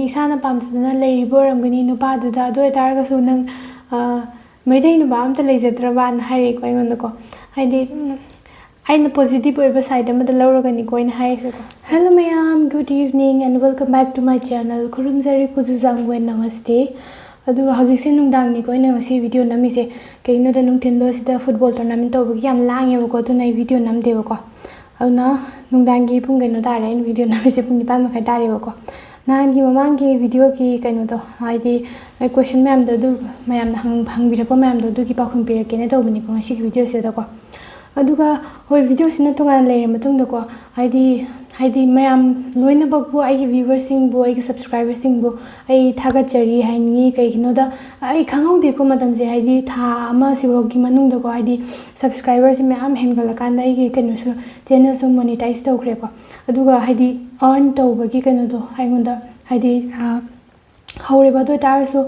isana pamjadana leiribo oiramgani nupaduda adu oitaragasu nang maidai nupa amta leijadraba na haire ko aingonda ko haidi aina positive oiba side amada lauragani ko aina haise ko. Hello mayam, good evening and welcome back to my channel. Kurumjari kujuzangwe namaste. Aduga hojikse nungdang ni ko ina ngasi video namise kaino da nungthindo sida football tournament tawbagi yam lange ba ko tunai video namde ba ko. Aduna nungdangi pung kaino tare video namise pung 9 makai tare ba ko. Nangi mamangi video ki kaino to haidi question mayam da du mayam na hangbirakpa mayam da du ki paokhum pirake ne tawbani ko ngasi video se da ko. Aduga hoi video sina tongan leire matungda ko haidi mayam loina bakbu ai viewers sing bu ai subscribers sing bu ai thagachari haini kaigino da ai khangau de ko matam je haidi tha ama sibogi manungda ko haidi subscribers mayam hengala kan ai ki kanu su channel su monetize tawkhre ko aduga haidi earn tawbagi kanu do aingonda haidi haureba do tarasu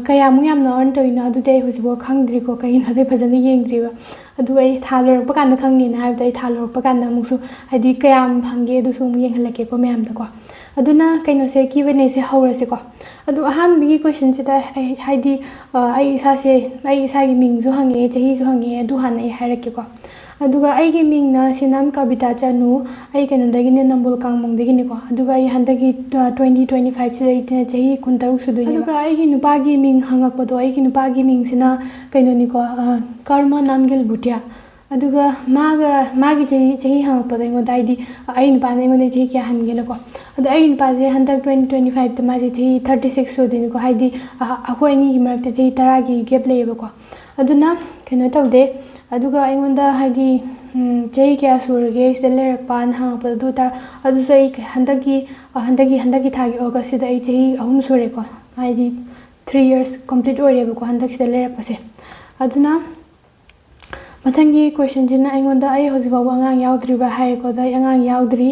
kaya mu yamna earn toina adu dei husibo khangdri ko kaina dei phajani yengdriba adu ai thalor pa kan khangni na haib dai thalor pa kan musu haidi kayam phange du su mu yenghalake ko mayam da ko aduna kaino se QnA se haurase ko adu ahan bigi question se da haidi ai isa gi ming ju hange chahi ju hange adu han ai hairake ko aduga ai gi ming na sinam kabita chanu ai kaino dagi ne nambol kangmong dagi ni ko aduga ai handagi 2025 se dai chahi kuntaruk su doi aduga ai gi nupa gi ming hangak pa do ai gi nupa gi ming sina kaino ni ko karma namgel butia aduga magi chahi hangak pa dai ngo dai di ai nupa ne ngo ne chahi kya hange na ko adu ai nupa je handak 2025 ta ma je chahi 36 so doi ni ko haidi akoi ni gi marak ta chahi 10 gi gap lei ba ko aduna kaino tawde aduga aingonda haidi chahi kya surage sida lerakpa na hangpa du ta adu sai handagi thagi august sida ai chahi 3 sure ko haidi 3 years complete ore ba ko handak sida lerakpa se aduna mathangi question jina aingonda ai hojiba angang yaudri ba hair ko da angang yaudri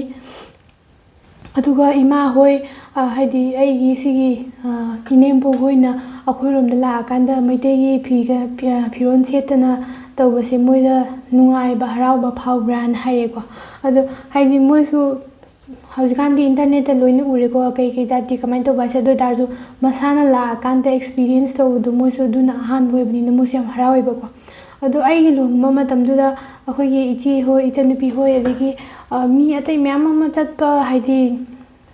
aduga ima hoi haidi ai gi sigi inembo hoina akhoirom da la kanda maitei gi phiron setana tawbase moida nungai ba harau ba phau brand haire ko adu haidi moisu haujikan di internet ta loina ure ko kai jati kamai to ba se do darju masana la kanda experience to du moisu duna han boi bni moisu yam harawai ba ko adu ai gi luma matam du da akhoi gi ichi ho ichanupi ho adigi mi atai myam ma chatpa haidi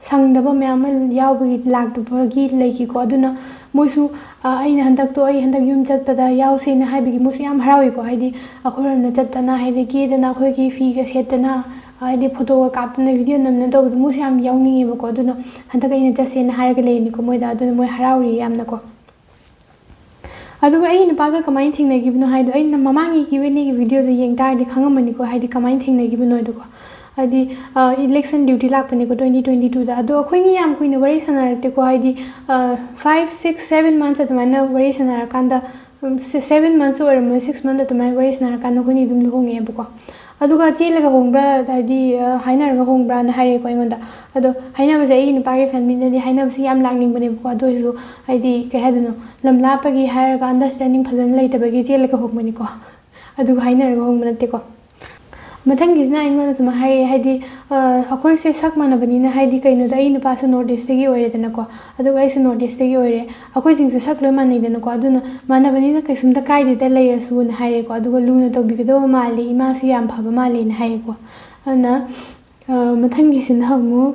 sangdaba myam yaubagi lagdabagi leiki ko aduna moisu aina handak to ai handak yum chatpada yause na haibigi moisu yam harawi ko haidi akhoram na chatana haidi gi dana khoi gi fi ga setana haidi photo ga kaptana video namna to moisu yam yauni ba ko aduna handak aina chase na haraga leini ko moida aduna moi harawi yamna ko aduga ai nupaga kamai thingna gibno haidu ai na mamangi QnA gi video do yeng tar di khangamani ko haidi kamai thingna gibno do ko haidi election duty lakpani ko 2022 da ado khoi ni yam kuina wari sanarakte ko haidi 5 6 7 months atmana wari sanarakanda 7 months or 6 months atmana wari sanarakanda khoi dum luhonge ba ko aduga chelaga hongbra haidi hainaraga hongbra na hare ko ingonda ado haina ba ai nupa ge family ni haina ba yam langning bane ko ado isu haidi ke haduno lamla pagi haraga understanding phajan leitaba gi chelaga hongmani ko adu hainaraga hongbna te ko mathangi na ingona suma hare haidi akoi se sak manabani na haidi kaino da ai nupa su north east gi oire dana ko adu ai su north east gi oire akoi sing se sak loi manai dana ko aduna manabani na kaisum da kai de layer su na hare ko adu luna to bigdo mali ima su yam phaba mali na haye ko ana mathangi sin hamu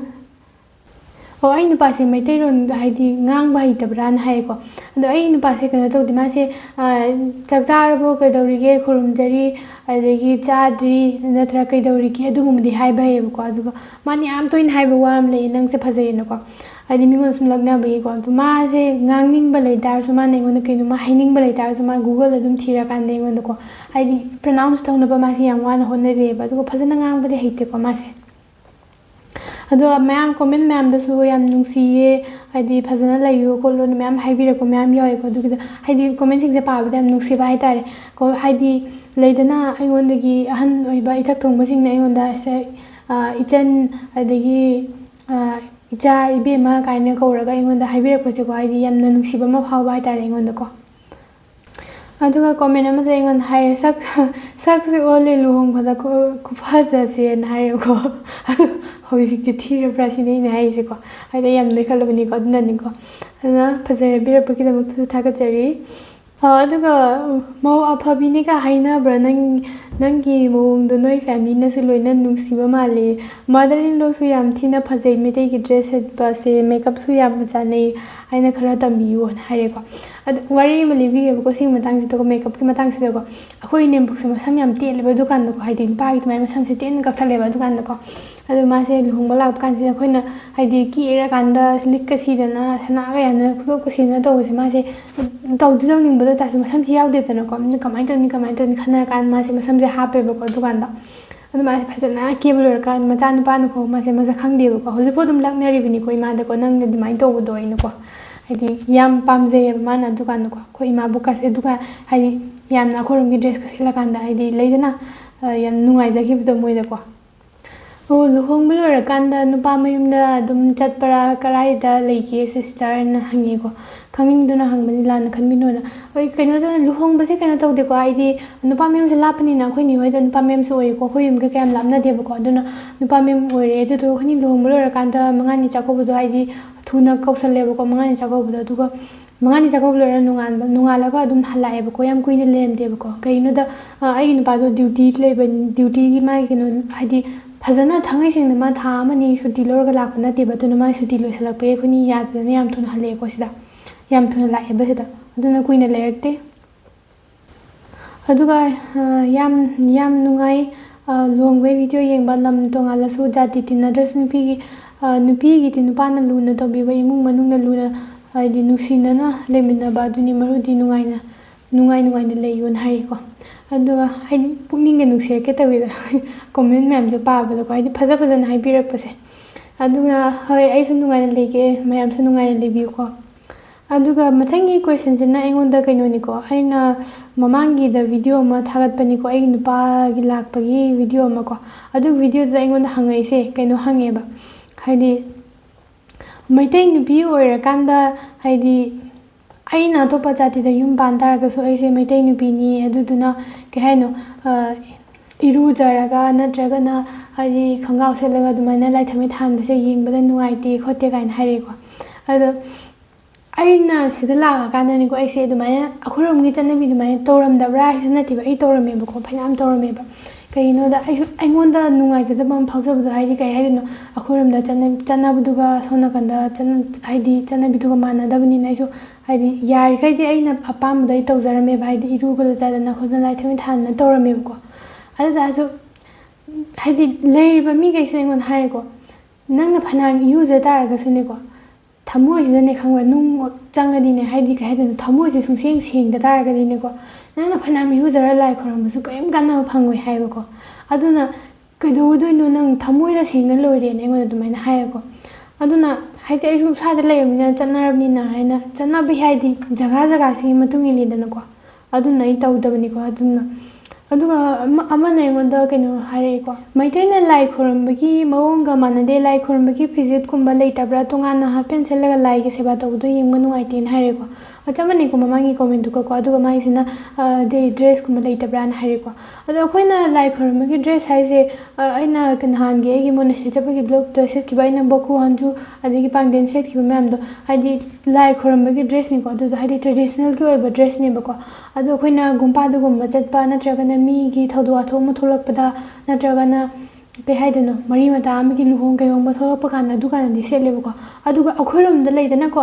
o ai nupa se maitai ron haidi ngang ba hitabra na haye ko adu ai nupa se kana to dima se chakjarbo ka daurige khurumjari adegi chadri natraga kai daurige adu humdi haiba he ko adu mani am toin haiba wam le nang se phajai na ko adi mingol sum lagna ba ko adu ma se ngangning ba le dar su ma ne ngon kai no ma haining ba le dar su ma google adum thira kan ne ngon ko adi pronounce tawna ba ma se yam wan honna je ba adu phajana ngang ba de heite ko ma se ado mayam comment mayam da su yam nungsiye haidi phajana layu ko lo mayam haibiraka mayam yawe ko du haidi comment sing se pa ba yam nungsiba hai tare ko haidi leidana aingondagi ahan oiba ithak thongba sing na aingonda se ichan adagi icha ibema kaina ko raga aingonda haibiraka se ko haidi yam nungsiba ma phau ba hai tare aingonda ko aduga comment ama da aingon haire sak se ole luhong phada ko phaja se na haire ko ꯍꯧꯖꯤꯛꯇꯤ ꯊꯤꯔꯕ꯭ꯔꯥ ꯁꯤꯅꯤ ꯑꯩꯅ ꯍꯥꯏꯔꯤꯁꯦꯀꯣ ꯍꯥꯏꯗꯤ ꯌꯥꯝ ꯅꯣꯏꯈꯠꯂꯕꯅꯤꯀꯣ ꯑꯗꯨꯅꯅꯤꯀꯣ ꯑꯗꯨꯅ ꯐꯖꯕꯤꯔꯛꯄꯒꯤꯗꯃꯛꯇꯁꯨ ꯊꯥꯒꯠꯆꯔꯤ ꯑꯗꯨꯒ ꯃꯧ ꯑꯐꯕꯤꯅꯤꯒ ꯍꯥꯏꯅꯕ꯭ꯔꯥ ꯅꯪꯒꯤ ꯃꯑꯣꯡꯗꯣ ꯅꯣꯏ ꯐꯦꯃꯤꯂꯤꯅꯁꯨ ꯂꯣꯏꯅ ꯅꯨꯡꯁꯤꯕ ꯃꯥꯜꯂꯤ ꯃꯥꯗꯔ ꯏꯟ ꯂꯣꯁꯨ ꯌꯥꯝ ꯊꯤꯅ ꯐꯖꯩ ꯃꯩꯇꯩꯒꯤ ꯗ꯭ꯔꯦꯁ ꯁꯦꯠꯄꯁꯦ ꯃꯦꯀꯞꯁꯨ ꯌꯥꯝꯅ ꯆꯥꯅꯩ ꯍꯥꯏꯅ ꯈꯔ ꯇꯝꯕꯤꯌꯨꯅ ꯍꯥꯏꯔꯦꯀꯣ ꯑꯗꯨ ꯋꯥꯔꯤ ꯑꯃ ꯂꯤꯕꯤꯒꯦꯕꯀꯣ ꯁꯤꯒꯤ ꯃꯇꯥꯡꯁꯤꯗꯀꯣ ꯃꯦꯀꯞꯀꯤ ꯃꯇꯥꯡꯁꯤꯗꯀꯣ ꯑꯩꯈꯣꯏ ꯏꯅꯦꯝꯕꯣꯛꯁꯦ ꯃꯁꯝ ꯌꯥꯝ ꯇꯦꯜꯂꯦꯕ ꯑꯗꯨꯀꯥꯟꯗꯀꯣ ꯍꯥꯏꯗꯤ ꯅꯨꯄꯥꯒꯤ ꯑꯗꯨꯃꯥꯏꯅ ꯃꯁꯝꯁꯦ ꯇꯦꯟꯅ ꯀꯛꯊꯠꯂꯦꯕ ꯑꯗꯨꯀꯥꯟꯗꯀꯣ ꯑꯗꯨ ꯃꯥꯁꯦ ꯂꯨꯍꯣꯡꯕ ꯂꯥꯛꯄ ꯀꯥꯟꯁꯤꯗ ꯑꯩꯈꯣꯏꯅ ꯍꯥꯏꯗꯤ ꯀꯦꯔꯀꯥꯟꯗ ꯂꯤꯛꯀ ꯁꯤꯗꯅ ꯁꯅꯥꯒ ꯌꯥꯟꯗꯅ ꯈꯨꯗꯣꯞꯀ ꯁꯤꯗꯅ ꯇꯧꯕꯁꯦ ꯃꯥꯁꯦ ꯇꯧꯅꯤꯡꯕꯗꯣ ꯇꯥꯔꯁꯨ ꯃꯁꯝꯁꯦ ꯌꯥꯎꯗꯦꯗꯅꯀꯣ ꯀꯃꯥꯏꯅ ꯇꯧꯅꯤ ꯈꯟꯅꯔꯀꯥꯟꯗ ꯃꯥꯁꯦ ꯃꯁꯝꯁꯦ ꯍꯥꯞꯄꯦꯕꯀꯣ ꯑꯗꯨꯀꯥꯟꯗ ꯑꯗꯨ ꯃꯥꯁꯦ ꯐꯖꯅ ꯀꯦꯕ ꯂꯣꯏꯔꯀꯥꯟꯗ ꯃꯆꯥꯅꯨꯄꯥꯅ ꯐꯥꯎ ꯃꯥꯁꯦ ꯃꯁꯛ ꯈꯪꯗꯦꯕꯀꯣ ꯍꯧꯖꯤꯛꯐꯥꯎ ꯑꯗꯨꯝ ꯂꯛꯅꯔꯤꯕꯅꯤꯀꯣ ꯏꯃꯥꯗꯀꯣ ꯅꯪꯅ ꯑꯗꯨꯃꯥꯏꯅ ꯇꯧꯕꯗꯣ ꯑꯩꯅꯀꯣ ꯍꯥꯏꯗꯤ ꯌꯥꯝ ꯄꯥꯝꯖꯩꯌꯦꯕ ꯃꯥꯅ ꯑꯗꯨꯀꯥꯟꯗꯀꯣ ꯑꯩꯈꯣꯏ ꯏꯃꯥꯕꯣꯛꯀꯁꯦ ꯑꯗꯨꯒ ꯍꯥꯏꯗꯤ ꯌꯥꯝꯅ ꯑꯩꯈꯣꯏꯔꯣꯝꯒꯤ ꯗ꯭ꯔꯦꯁꯀ ꯁꯦꯠꯂꯀꯥꯟꯗ ꯍꯥꯏꯗꯤ ꯂꯩꯗꯅ ꯌꯥꯝ ꯅꯨꯡꯉꯥꯏꯖꯈꯤꯕꯗꯣ ꯃꯣꯏꯗꯀꯣ ꯂꯨꯍꯣꯡꯕ ꯂꯣꯏꯔꯀꯥꯟda nupa mayumda adum chatpara karaida leige sister na hangeko khangingduna hangbani lana khanminona oi kaino da luhongbase kaino tawdeko aidi nupa mayum se lapani na khoi ni hoi da nupa mayum se oiko khoi yum ke kayam lapna deba ko aduna nupa mayum ore edu to khani luhongba lorakanda mangani chakobudo aidi thuna kausaleba ko mangani chakobudo aduga mangani chakob lora nungalaga adum halaeba ko yam kuina leremdeba ko kaino da ai nupa do duty leba duty gi ma kino aidi फजन थांगै सिंग मा था money सुटी लोरगा लाप नते बतुन मा सुटी लोइसलपे खुनी यादन याम थुन हले को सिदा याम थुन लाए बसिदा अदुना कुइना लेरते अदुगा याम याम नुंगाई लोंगबे वीडियो येंबा लम तोंगालसु जाति तिनदरस नुपी गी तिनुपाना लुना तोबिबा इमुंग मनुंगना लुना आइदि नुसिनना लेमिनबा अदुनि मरुदि नुंगाइना लेयुन हारिको अदुगा हाइदि पुकनिंग नुसिरके तविदा कमेंट मैम जो पाबदो को हाइदि फजा फजन हाइबिरकपसे अदुगा होय आइसु नुंगाइना लेगे मैमसु नुंगाइना लेबियुको अदुगा मथंगी क्वेश्चन सिना एंगोंदा कइनोनिको आइना ममांगी द वीडियो अमा थागतपनिको आइ नुपा गी लाकपगी वीडियो अमा को अदु वीडियो द एंगोंदा हंगाइसे कइनो हंगेबा हाइदि मैतै नुपी ओइरकांदा हाइदि अना अतोप जाति यूम पान तारगसु ऐसे मैतै नुपीनी अदुदुना कई हाइनो इरुजरगा नत्रगना हाइदि खंगाव सेलगा अदुमाइना लाइथमै थानबसे येंबदा नुंगाइते खोते काइना हाइरेको अदो अना सिदा लागाकांदनिको ऐसे अदुमाइना अखोरमगी चनबी अदुमाइना तौरमदब्रा हाइसु नथिबा ऐ तौरमेबको फैनाम तौरमेबा कइनोदा ऐसु ऐंगोंदा नुंगाइजदबा फाउजबदो हाइदि कई हाइदिनो अखोरमदा चनबदुगा सोनकंदा हाइदि चनबीदुगा मानदबनिना ऐसु हाइदि यारिखैदि ऐना अपामदो ऐ तौजरमेबा हाइदि इरुगलदना खोजना लाइथमै थानना तौरमेबको अदुदासु हाइदि लेरिबा मिगैसे ऐंगोन हाइरेको नंगना फनाम इरुज तारगसुनेको थमोइसिदने खंगरा नुंग चंगदीने हाइदि कई हाइदिनो थमोइसे सुंसेंग सेंगदा तारगदीनेको नंगना फनाम इरुजरा लाइ खरमबसु कयम कानबा फंगोय हाइबको अदुना कइदौदोइनो नंग थमोइदा सेंगना लोइरेने ऐंगोन अदुमाइना हाइको अदुना हाइदि ऐसु सादा लेरमिना चन्नरबनिना हाइना चन्नबि हाइदि जगा जगासी मतुंग इलिदनको अदुना ऐ तौदबनिको अदुना अदुगा अमना ऐंगोंदा कइनो हाइरेको मैतैना लाइ खरमबगी मवंगा मानदे लाइ खरमबगी फिजिट कुंबा लेइतब्रा तोंगाना हापेन सेलगा लाइगे सेबा तौदो येंगबा नुंगाइतेन हाइरेको अचमनिको ममांगी कमेंट दुको अदुगा माइसिना दे ड्रेस कुंबा लेइतब्राना हाइरेको अदो अखोइना लाइ खरमबगी ड्रेस हाइसे ऐना कनहानगे ऐगी मोनेस्ट्री चपगी ब्लॉग द सेटखिबा ऐना बकु हंजु अदगी पांगदेन सेटखिबा मैमदो हाइदि लाइ खरमबगी ड्रेस निको अदुदो हाइदि ट्रेडिशनल की ओइबा ड्रेस नेबको अदो अखोइना गुंपादुगुंबा चटपा नत्रगना मीगी थौदो आथो म थोलकपदा नत्रगना कई हाइदनो मरी मता अमगी लुहोंग कयोंबा थोलकपा कांदा दुकानदि सेटलेबको अदुगा अखोइरोमदा लेइदनाको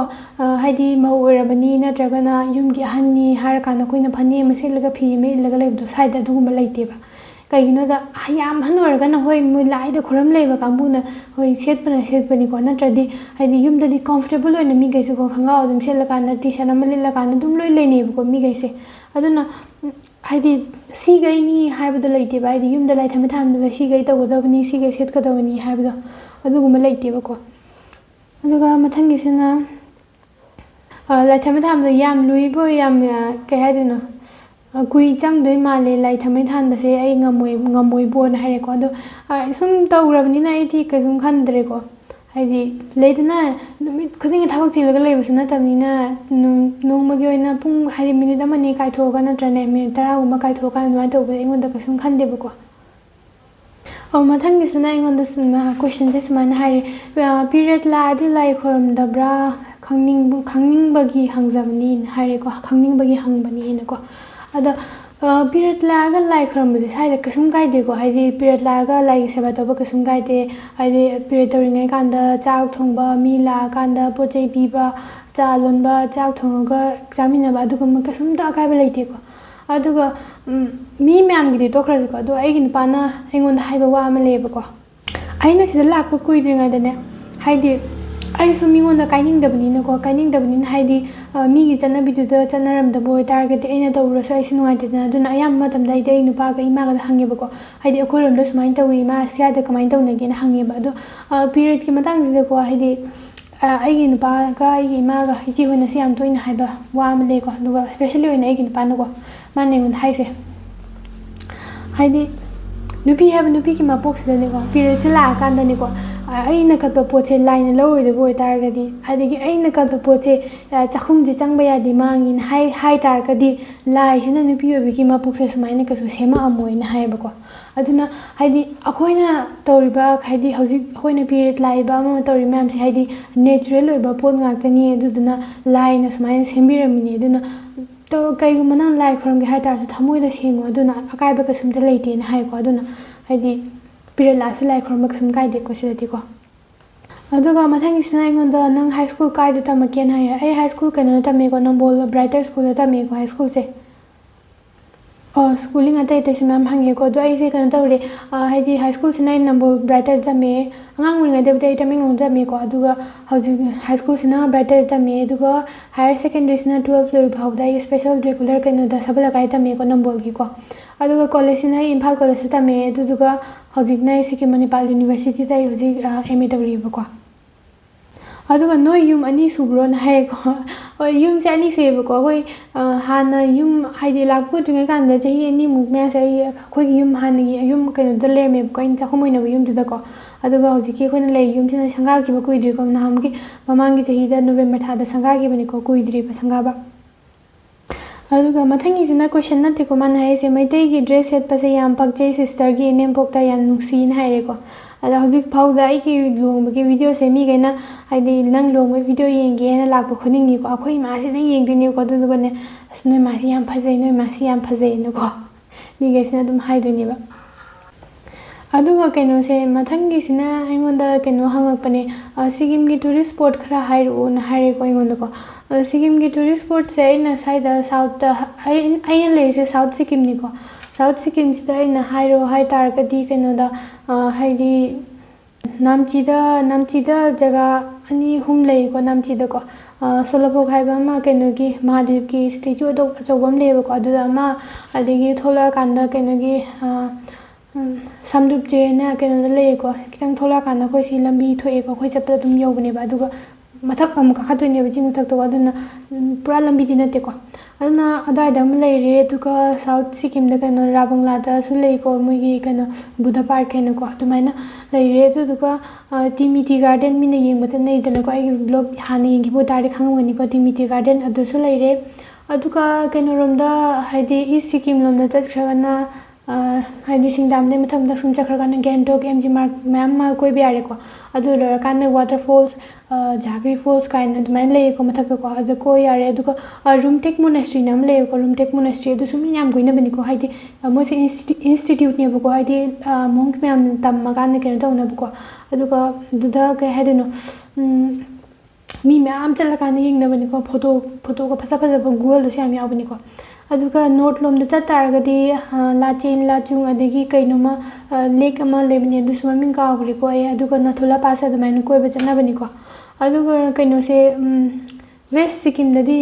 हाइदि मौ ओइरबनी नत्रगना युमगी अहन्नी हारकाना कोइना फनी अमा सेटलगा फी अमा इल्लगा लेबदो साइदा दुगुंबा लेइतेबा कईगिनोदा याम हन ओइरगना होय मोय लाइदा खुरम लेबा कांबुना होय सेटपनिको नत्रदि हाइदि युमददि कंफर्टेबल ओइना मिगैसेको खंगाव अदुम सेटलकाना टी-शर्ट अमा लिल्लकाना दुम लोइ लेनेबको मिगैसे अदुना हाइदि सिगैनी हाइबदो लेइतेबा हाइदि युमदा लाइथमै थानबदा सिगै तौगदबनी सिगै सेटकदबनी हाइबदो अदुगुंबा लेइतेबको अदुगा मथंगिसिना लाइथमै थानबदा याम लुइबो याम कई हाइदिनो कुई चंगदोइ माले लाइथमै थानबसे ऐ ngमोइबोन हाइरेको अदो सुम तौरबनिना ऐदि कसुम खंद्रेको हाइदि लेदना नुमित खुदिंग थबक चिलगा लेबसु नतबनिना नोंमगी ओइना पुंग हाइदि मिनिट अमनि काइथोगा नत्रने मिनिट 10 गुंबा काइथोगा अदुमाइ तौबदे ऐंगोंदा कसुम खंदेबको ꯃꯊꯪꯒꯤꯁꯤꯅ ꯑꯩꯉꯣꯟꯗ ꯀ꯭ꯋꯦꯁꯟꯁꯦ ꯁꯨꯃꯥꯏꯅ ꯍꯥꯏꯔꯤ ꯄꯤꯔꯤꯌꯗ ꯂꯥꯛꯑꯗꯤ ꯂꯥꯏ ꯈꯣꯏꯔꯝꯗꯕ꯭ꯔꯥ ꯈꯪꯅꯤꯡꯕꯒꯤ ꯍꯪꯖꯕꯅꯤꯅ ꯍꯥꯏꯔꯦꯀꯣ ꯈꯪꯅꯤꯡꯕꯒꯤ ꯍꯪꯕꯅꯤꯅꯀꯣ ꯑꯗꯣ ꯄꯤꯔꯤꯌꯗ ꯂꯥꯛꯑꯒ ꯂꯥꯏ ꯈꯣꯏꯔꯝꯕꯁꯦ ꯁ꯭ꯋꯥꯏꯗ ꯀꯩꯁꯨꯝ ꯀꯥꯏꯗꯦꯀꯣ ꯍꯥꯏꯗꯤ ꯄꯤꯔꯤꯌꯗ ꯂꯥꯛꯑꯒ ꯂꯥꯏꯒꯤ ꯁꯦꯕꯥ ꯇꯧꯕ ꯀꯩꯁꯨꯝ ꯀꯥꯏꯗꯦ ꯍꯥꯏꯗꯤ ꯄꯤꯔꯤꯌꯗ ꯇꯧꯔꯤꯉꯩ ꯀꯥꯟꯗ ꯆꯥꯛ ꯊꯣꯡꯕ ꯃꯤ ꯂꯥꯛꯑꯀꯥꯟꯗ ꯄꯣꯠ ꯆꯩ ꯄꯤꯕ ꯆꯥ ꯂꯣꯟꯕ ꯆꯥꯛ ꯊꯣꯡꯉꯒ ꯆꯥꯃꯤꯟꯅꯕ ꯑꯗꯨꯒꯨꯝꯕ ꯀꯩꯁꯨꯝꯇ ꯑꯀꯥꯏꯕ ꯂꯩꯇꯦꯀꯣ ꯑꯗꯨꯒ ꯃꯤ ꯃꯌꯥꯝꯒꯤꯗꯤ ꯇꯣꯛꯈ꯭ꯔꯁꯤꯀꯣ ꯑꯗꯣ ꯑꯩꯒꯤ ꯅꯨꯄꯥꯅ ꯑꯩꯉꯣꯟꯗ ꯍꯥꯏꯕ ꯋꯥ ꯑꯃ ꯂꯩꯌꯦꯕꯀꯣ ꯑꯩꯅ ꯁꯤꯗ ꯂꯥꯛꯄ ꯀꯨꯏꯗ꯭ꯔꯤꯉꯩꯗꯅꯦ ꯍꯥꯏꯗꯤ ꯑꯩꯁꯨ ꯃꯤꯉꯣꯟꯗ ꯀꯥꯏꯅꯤꯡꯗꯕꯅꯤꯅ ꯍꯥꯏꯗꯤ ꯃꯤꯒꯤ ꯆꯠꯅꯕꯤꯗꯨꯗ ꯆꯠꯅꯔꯝꯗꯕ ꯑꯣꯏꯇꯥꯔꯒꯗꯤ ꯑꯩꯅ ꯇꯧꯔꯁꯨ ꯑꯩꯁꯨ ꯅꯨꯡꯉꯥꯏꯇꯦꯗꯅ ꯑꯗꯨꯅ ꯑꯌꯥꯝꯕ ꯃꯇꯝꯗ ꯑꯩ ꯅꯨꯄꯥꯒ ꯏꯃꯥꯒꯗ ꯍꯪꯉꯦꯕꯀꯣ ꯍꯥꯏꯗꯤ ꯑꯩꯈꯣꯏꯔꯣꯝꯗ ꯁꯨꯃꯥꯏꯅ ꯇꯧꯏ ꯏꯃꯥ ꯁ꯭ꯋꯥꯏꯗ ꯀꯃꯥꯏꯅ ꯇꯧꯅꯒꯦꯅ ꯍꯪꯉꯦꯕ ꯑꯗꯣ ꯄꯤꯔꯤꯌꯗꯀꯤ ꯃꯇꯥꯡꯁꯤꯗꯀꯣ ꯍꯥꯏꯗꯤ ꯑꯩꯒꯤ ꯅꯨꯄꯥꯒ ꯑꯩꯒꯤ ꯏꯃꯥꯒ ꯏꯆꯦ ꯍꯣꯏꯅꯁꯨ ꯌꯥꯝ ꯇꯣꯏꯅ ꯍꯥꯏꯕ ꯋꯥ ꯑꯃ ꯂꯩꯀꯣ ꯑꯗꯨꯒ ꯁ꯭ꯄꯦꯁꯦꯜꯂꯤ ꯑꯣꯏꯅ ꯑꯩꯒꯤ ꯅꯨꯄꯥꯅꯀꯣ ꯃꯥꯅ ꯑꯩꯉꯣꯟꯗ ꯍꯥꯏꯁꯦ ꯍꯥꯏꯗꯤ ꯅꯨꯄꯤ ꯍꯥꯏꯕ ꯅꯨꯄꯤꯒꯤ ꯃꯄꯣꯛꯁꯤꯗꯅꯦꯀꯣ ꯄꯤꯔꯤꯌꯗꯁꯦ ꯂꯥꯛꯑꯀꯥꯟꯗꯅꯦꯀꯣ ꯑꯩꯅ ꯀꯠꯄ ꯄꯣꯠꯁꯦ ꯂꯥꯏꯅ ꯂꯧꯔꯣꯏꯗꯕ ꯑꯣꯏꯇꯥꯔꯒꯗꯤ ꯑꯗꯒꯤ ꯑꯩꯅ ꯀꯠꯄ ꯄꯣꯠꯁꯦ ꯆꯥꯛꯈꯨꯝꯁꯦ ꯆꯪꯕ ꯌꯥꯗꯦ ꯃꯥꯡꯉꯤꯅ ꯍꯥꯏ ꯇꯥꯔꯒꯗꯤ ꯂꯥꯏꯁꯤꯅ ꯅꯨꯄꯤ ꯑꯣꯏꯕꯒꯤ ꯃꯄꯣꯛꯁꯦ ꯁꯨꯃꯥꯏꯅ ꯀꯩꯁꯨ ꯁꯦꯝꯃꯛꯑꯝꯃꯣꯏꯅ ꯍꯥꯏꯌꯦꯕꯀꯣ ꯑꯗꯨꯅ ꯍꯥꯏꯗꯤ ꯑꯩꯈꯣꯏꯅ ꯇꯧꯔꯤꯕ ꯍꯥꯏꯗꯤ ꯍꯧꯖꯤꯛ ꯑꯩꯈꯣꯏꯅ ꯄꯤꯔꯤꯌꯗ ꯂꯥꯛꯏꯕ ꯑꯃ ꯇꯧꯔꯤ ꯃꯌꯥꯝꯁꯦ ꯍꯥꯏꯗꯤ ꯅꯦꯆꯔꯦꯜ ꯑꯣꯏꯕ ꯄꯣꯠ ꯉꯥꯛꯇꯅꯤ ꯑꯗꯨꯗꯨꯅ ꯂꯥꯏꯅ ꯁꯨꯃꯥꯏꯅ ꯁꯦꯝꯕꯤꯔꯝꯃꯤꯅꯤ ꯑꯗꯨꯅ ꯀꯩꯒꯨꯝꯕ ꯅꯪ ꯂꯥꯏ ꯈꯣꯏꯔꯝꯒꯦ ꯍꯥꯏ ꯇꯥꯔꯁꯨ ꯊꯃꯣꯏꯗ ꯁꯦꯡꯉꯣ ꯑꯗꯨꯅ ꯑꯀꯥꯏꯕ ꯀꯩꯁꯨꯝꯇ ꯂꯩꯇꯦꯅ ꯍꯥꯏꯀꯣ ꯑꯗꯨꯅ ꯍꯥꯏꯗꯤ ꯄꯤꯔꯤꯌꯗ ꯂꯥꯛꯑꯁꯨ ꯂꯥꯏ ꯈꯣꯏꯔꯝꯕ ꯀꯩꯁꯨꯝ ꯀꯥꯏꯗꯦꯀꯣ ꯁꯤꯗꯗꯤꯀꯣ ꯑꯗꯨꯒ ꯃꯊꯪꯒꯤꯁꯤꯅ ꯑꯩꯉꯣꯟꯗ ꯅꯪ ꯍꯥꯏ ꯁ꯭ꯀꯨꯜ ꯀꯥꯏꯗ ꯇꯝꯃꯛꯀꯦꯅ ꯍꯥꯏꯌꯦ ꯑꯩ ꯍꯥꯏ ꯁ꯭ꯀꯨꯜ ꯀꯩꯅꯣꯗ ꯇꯝꯃꯦꯀꯣ ꯅꯝꯕꯣꯜ ꯕ꯭ꯔꯥꯏꯇꯔ ꯁ꯭ꯀꯨꯜꯗ ꯇꯝꯃꯦꯀꯣ ꯍꯥꯏ ꯁ꯭ꯀꯨꯜꯁꯦ ꯁ꯭ꯀꯨꯂꯤꯡ ꯑꯇꯩꯁꯨ ꯃꯌꯥꯝ ꯍꯪꯉꯦꯀꯣ ꯑꯗꯣ ꯑꯩꯁꯦ ꯀꯩꯅꯣ ꯇꯧꯔꯦ ꯍꯥꯏꯗꯤ ꯍꯥꯏ ꯁ꯭ꯀꯨꯜꯁꯤꯅ ꯑꯩ ꯅꯝꯕꯣꯜ ꯕ꯭ꯔꯥꯏꯇꯔꯗ ꯇꯝꯃꯦ ꯑꯉꯥꯡ ꯑꯣꯏꯔꯤꯉꯩꯗꯕꯨꯗꯤ ꯑꯩ ꯇꯃꯦꯡꯂꯣꯡꯗ ꯇꯝꯃꯦꯀꯣ ꯑꯗꯨꯒ ꯍꯧꯖꯤꯛ ꯍꯥꯏ ꯁ꯭ꯀꯨꯜꯁꯤꯅ ꯕ꯭ꯔꯥꯏꯇꯔꯗ ꯇꯝꯃꯦ ꯑꯗꯨꯒ ꯍꯥꯌꯔ ꯁꯦꯀꯦꯟꯗꯔꯤꯁꯤꯅ 12 ꯂꯣꯏꯕ ꯐꯥꯎꯕꯗ ꯑꯩ ꯁ꯭ꯄꯦꯁꯦꯜ ꯔꯤꯒꯨꯂꯔ ꯀꯩꯅꯣꯗ ꯁꯕꯜ ꯂꯀꯥꯏ ꯇꯝꯃꯦꯀꯣ ꯅꯝꯕꯣꯜꯒꯤꯀꯣ ꯑꯗꯨꯒ ꯀꯣꯂꯦꯖꯁꯤꯅ ꯑꯩ ꯏꯝꯐꯥꯜ ꯀꯣꯂꯦꯖꯇ ꯇꯝꯃꯦ ꯑꯗꯨꯗꯨꯒ ꯍꯧꯖꯤꯛꯅ ꯑꯩ ꯁꯤꯀꯤꯝ ꯃꯅꯤꯄꯥꯜ ꯌꯨꯅꯤꯚꯔꯁꯤꯇꯤꯗ ꯑꯩ ꯍꯧꯖꯤꯛ MA ꯇꯧꯔꯤꯕꯀꯣ ꯑꯗꯨꯒ ꯅꯣꯏ ꯌꯨꯝ ꯑꯅꯤ ꯁꯨꯕ꯭ꯔꯣꯅ ꯍꯥꯏꯔꯦꯀꯣ ꯍꯣꯏ ꯌꯨꯝꯁꯦ ꯑꯅꯤ ꯁꯨꯏꯌꯦꯕꯀꯣ ꯑꯩꯈꯣꯏ ꯍꯥꯟꯅ ꯌꯨꯝ ꯍꯥꯏꯗꯤ ꯂꯥꯛꯄ ꯀꯨꯏꯗ꯭ꯔꯤꯉꯩ ꯀꯥꯟꯗ ꯆꯍꯤ ꯑꯅꯤꯃꯨꯛ ꯃꯌꯥꯁꯦ ꯑꯩꯈꯣꯏꯒꯤ ꯌꯨꯝ ꯍꯥꯟꯅꯒꯤ ꯌꯨꯝ ꯀꯩꯅꯣꯗ ꯂꯩꯔꯝꯃꯦꯕꯀꯣ ꯑꯩꯅ ꯆꯥꯛꯈꯨꯝ ꯑꯣꯏꯅꯕ ꯌꯨꯝꯗꯨꯗꯀꯣ ꯑꯗꯨꯒ ꯍꯧꯖꯤꯛꯀꯤ ꯑꯩꯈꯣꯏꯅ ꯂꯩꯔꯤ ꯌꯨꯝꯁꯤꯅ ꯁꯪꯒꯥꯈꯤꯕ ꯀꯨꯏꯗ꯭ꯔꯤꯀꯣ ꯅꯍꯥꯟꯒꯤ ꯃꯃꯥꯡꯒꯤ ꯆꯍꯤꯗ ꯅꯣꯕꯦꯝꯕꯔ ꯊꯥꯗ ꯁꯪꯒꯥꯈꯤꯕꯅꯤꯀꯣ ꯀꯨꯏꯗ꯭ꯔꯤꯕ ꯁꯪꯒꯥꯕ ꯑꯗꯨꯒ ꯃꯊꯪꯒꯤꯁꯤꯅ ꯀꯣꯏꯁꯟ ꯅꯠꯇꯦꯀꯣ ꯃꯥꯅ ꯍꯥꯏꯔꯤꯁꯦ ꯃꯩꯇꯩꯒꯤ ꯗ꯭ꯔꯦꯁ ꯁꯦꯠꯄꯁꯦ ꯌꯥꯝ ꯄꯛꯆꯩ ꯁꯤꯁꯇꯔꯒꯤ ꯏꯅꯦꯝꯄꯣꯛꯇ ꯌꯥꯝ ꯅꯨꯡꯁꯤꯅ ꯍꯥꯏꯔꯦꯀꯣ ꯑꯗꯣ ꯍꯧꯖꯤꯛ ꯐꯥꯎꯗ ꯑꯩꯒꯤ ꯂꯨꯍꯣꯡꯕꯒꯤ ꯚꯤꯗꯤꯑꯣꯁꯦ ꯃꯤꯈꯩꯅ ꯍꯥꯏꯗꯤ ꯅꯪ ꯂꯨꯍꯣꯡꯕꯒꯤ ꯚꯤꯗꯤꯑꯣ ꯌꯦꯡꯒꯦꯅ ꯂꯥꯛꯄ ꯈꯨꯗꯤꯡꯒꯤꯀꯣ ꯑꯩꯈꯣই ꯏꯃꯥꯁꯤꯗ ꯌꯦꯡꯗꯣꯏꯅꯦꯀꯣ ꯑꯗꯨꯗꯨꯒꯅꯦ ꯑꯁ ꯅꯣꯏ ꯃꯥꯁꯤ ꯌꯥꯝ ꯐꯖꯩ ꯅꯣꯏ ꯃꯥꯁꯤ ꯌꯥꯝ ꯐꯖꯩꯅꯀꯣ ꯃꯤꯈꯩꯁꯤꯅ ꯑꯗꯨꯝ ꯍꯥꯏꯗꯣꯏꯅꯦꯕ ꯑꯗꯨꯒ ꯀꯩꯅꯣꯁꯦ ꯃꯊꯪꯒꯤꯁꯤꯅ ꯑꯩꯉꯣꯟꯗ ꯀꯩꯅꯣ ꯍꯪꯉꯛꯄꯅꯦ ꯁꯤꯀꯤꯝꯒꯤ ꯇꯨꯔꯤꯁ ꯁ꯭ꯄꯣꯠ ꯈꯔ ꯍꯥꯏꯔꯛꯑꯣꯅ ꯍꯥꯏꯔꯦꯀꯣ ꯑꯩꯉꯣꯟꯗꯀꯣ ꯁꯤꯀꯤꯝꯒꯤ ꯇꯨꯔꯤꯁ ꯁ꯭ꯄꯣꯠꯁꯦ ꯑꯩꯅ ꯁ꯭ꯋꯥꯏꯗ ꯁꯥꯎꯠꯇ ꯑꯩꯅ ꯂꯩꯔꯤꯁꯦ ꯁꯥꯎꯠ ꯁꯤꯀꯤꯝꯅꯤꯀோ ꯁꯥꯎꯠ ꯁꯤꯀꯤꯝꯁꯤꯗ ꯑꯩꯅ ꯍꯥꯏꯔꯣ ꯍꯥꯏ ꯇꯥꯔꯒꯗꯤ ꯀꯩꯅꯣꯗ ꯍꯥꯏꯗꯤ ꯅꯝꯆꯤꯗ ꯖꯒꯥ ꯑꯅꯤ ꯑꯍꯨꯝ ꯂꯩꯀꯣ ꯅꯝꯆꯤꯗꯀꯣ ꯁꯣꯂꯣꯄꯣꯛ ꯍꯥꯏꯕ ꯑꯃ ꯀꯩꯅꯣꯒꯤ ꯃꯍꯥꯗꯦꯕꯀꯤ ꯁ꯭ꯇꯦꯆꯨ ꯑꯆꯧꯕ ꯑꯃ ꯂꯩꯌꯦꯕꯀꯣ ꯑꯗꯨꯗ ꯑꯃ ꯑꯗꯒꯤ ꯊꯣꯛꯂꯛꯑꯀꯥꯟꯗ ꯀꯩꯅꯣꯒꯤ ꯁꯝꯗꯨꯞꯆꯦꯅ ꯀꯩꯅꯣꯗ ꯂꯩꯌꯦꯀꯣ ꯈꯤꯇꯪ ꯊꯣꯛꯂꯛꯑꯀꯥꯟꯗ ꯑꯩꯈꯣꯏ ꯁꯤ ꯂꯝꯕꯤ ꯊꯣꯛꯑꯦꯀꯣ ꯑꯩꯈꯣꯏ ꯆꯠꯄꯗ ꯑꯗꯨꯝ ꯌꯧꯕꯅꯦꯕ ꯑꯗꯨꯒ ꯃꯊꯛ ꯑꯃꯨꯛ ꯀꯥꯈꯠꯇꯣꯏꯅꯦꯕ ꯆꯤꯡ ꯃꯊꯛꯇꯣ ꯑꯗꯨꯅ ꯄꯨꯔꯥ ꯂꯝꯕꯤꯗꯤ ꯅꯠꯇꯦꯀꯣ ꯑꯗꯨꯅ ꯑꯗꯨꯋꯥꯏꯗ ꯑꯃ ꯂꯩꯔꯦ ꯑꯗꯨꯒ ꯁꯥꯎꯠ ꯁꯤꯀꯤꯝꯗ ꯀꯩꯅꯣ ꯔꯥꯕꯪꯂꯥꯗꯁꯨ ꯂꯩꯀꯣ ꯃꯣꯏꯒꯤ ꯀꯩꯅꯣ ꯕꯨꯙ ꯄꯥꯔꯛ ꯍꯥꯏꯅꯀꯣ ꯑꯗꯨꯃꯥꯏꯅ ꯂꯩꯔꯦ ꯑꯗꯨꯗꯨꯒ ꯇꯤꯃꯤꯇꯤ ꯒꯥꯔꯗꯦꯟ ꯃꯤꯅ ꯌꯦꯡꯕ ꯆꯠꯅꯩꯗꯅꯀꯣ ꯑꯩꯒꯤ ꯕ꯭ꯂꯣꯛ ꯍꯥꯟꯅ ꯌꯦꯡꯈꯤꯕ ꯑꯣꯏꯇꯥꯔꯗꯤ ꯈꯪꯉꯝꯒꯅꯤꯀꯣ ꯇꯤꯃꯤꯇꯤ ꯒꯥꯔꯗꯦꯟ ꯑꯗꯨꯁꯨ ꯂꯩꯔꯦ ꯑꯗꯨꯒ ꯀꯩꯅꯣꯔꯣꯝꯗ ꯍꯥꯏꯗꯤ ꯏꯁ ꯁꯤꯀꯤꯝ ꯂꯣꯝꯗ ꯆꯠꯈ꯭ꯔꯒꯅ ꯍꯥꯏꯗꯤ ꯁꯤꯡꯗꯥꯝꯗꯩ ꯃꯊꯪ ꯁꯨꯝ ꯆꯠꯈ꯭ꯔꯀꯥꯟꯗ ꯒꯦꯡꯇꯣꯛ MG ꯃꯥꯔꯛ ꯃꯌꯥꯝ ꯑꯃ ꯀꯣꯏꯕ ꯌꯥꯔꯦꯀꯣ ꯑꯗꯨ ꯂꯣꯏꯔꯀꯥꯟꯗ ꯋꯥꯇꯔ ꯐꯣꯜꯁ ꯖꯥꯒ꯭ꯔꯤ ꯐꯣꯜꯁ ꯀꯥꯏꯅ ꯑꯗꯨꯃꯥꯏꯅ ꯂꯩꯌꯦꯀꯣ ꯃꯊꯛꯇꯀꯣ ꯑꯗꯨ ꯀꯣꯏ ꯌꯥꯔꯦ ꯑꯗꯨꯒ ꯔꯨꯝꯇꯦꯛ ꯃꯣꯅꯦꯁꯇ꯭ꯔꯤꯅ ꯑꯃ ꯂꯩꯌꯦꯀꯣ ꯔꯨꯝꯇꯦꯛ ꯃꯣꯅꯦꯁꯇ꯭ꯔꯤ ꯑꯗꯨꯁꯨ ꯃꯤ ꯌꯥꯝ ꯀꯣꯏꯅꯕꯅꯤꯀꯣ ꯍꯥꯏꯗꯤ ꯃꯣꯏꯁꯦ ꯏꯟꯁꯇꯤꯇ꯭ꯌꯨꯠꯅꯦꯕꯀꯣ ꯍꯥꯏꯗꯤ ꯃꯣꯡꯛ ꯃꯌꯥꯝ ꯇꯝꯃꯀꯥꯟꯗ ꯀꯩꯅꯣ ꯇꯧꯅꯕꯀꯣ ꯑꯗꯨꯒ ꯑꯗꯨꯗ ꯀꯩ ꯍꯥꯏꯗꯣꯏꯅꯣ ꯃꯤ ꯃꯌꯥꯝ ꯆꯠꯂꯀꯥꯟꯗ ꯌꯦꯡꯅꯕꯅꯤꯀꯣ ꯐꯣꯇꯣꯒ ꯐꯖꯕ ꯒꯨꯒꯜꯗꯁꯨ ꯌꯥꯝ ꯌꯥꯎꯕꯅꯤꯀோ ꯑꯗꯨꯒ ꯅꯣꯔꯠ ꯂꯣꯝꯗ ꯆꯠꯇꯥꯔꯒꯗꯤ ꯂꯥꯆꯦꯟ ꯂꯥꯆꯨꯡ ꯑꯗꯒꯤ ꯀꯩꯅꯣꯃ ꯂꯦꯛ ꯑꯃ ꯂꯩꯕꯅꯦ ꯑꯗꯨꯁꯨ ꯃꯃꯤꯡ ꯀꯥꯎꯈ꯭ꯔꯦꯀꯣ ꯑꯩ ꯑꯗꯨꯒ ꯅꯥꯊꯨꯂꯥ ꯄꯥꯁ ꯑꯗꯨꯃꯥꯏꯅ ꯀꯣꯏꯕ ꯆꯠꯅꯕꯅꯤꯀꯣ ꯑꯗꯨꯒ ꯀꯩꯅꯣꯁꯦ ꯋꯦꯁ ꯁꯤꯀꯤꯝꯗꯗꯤ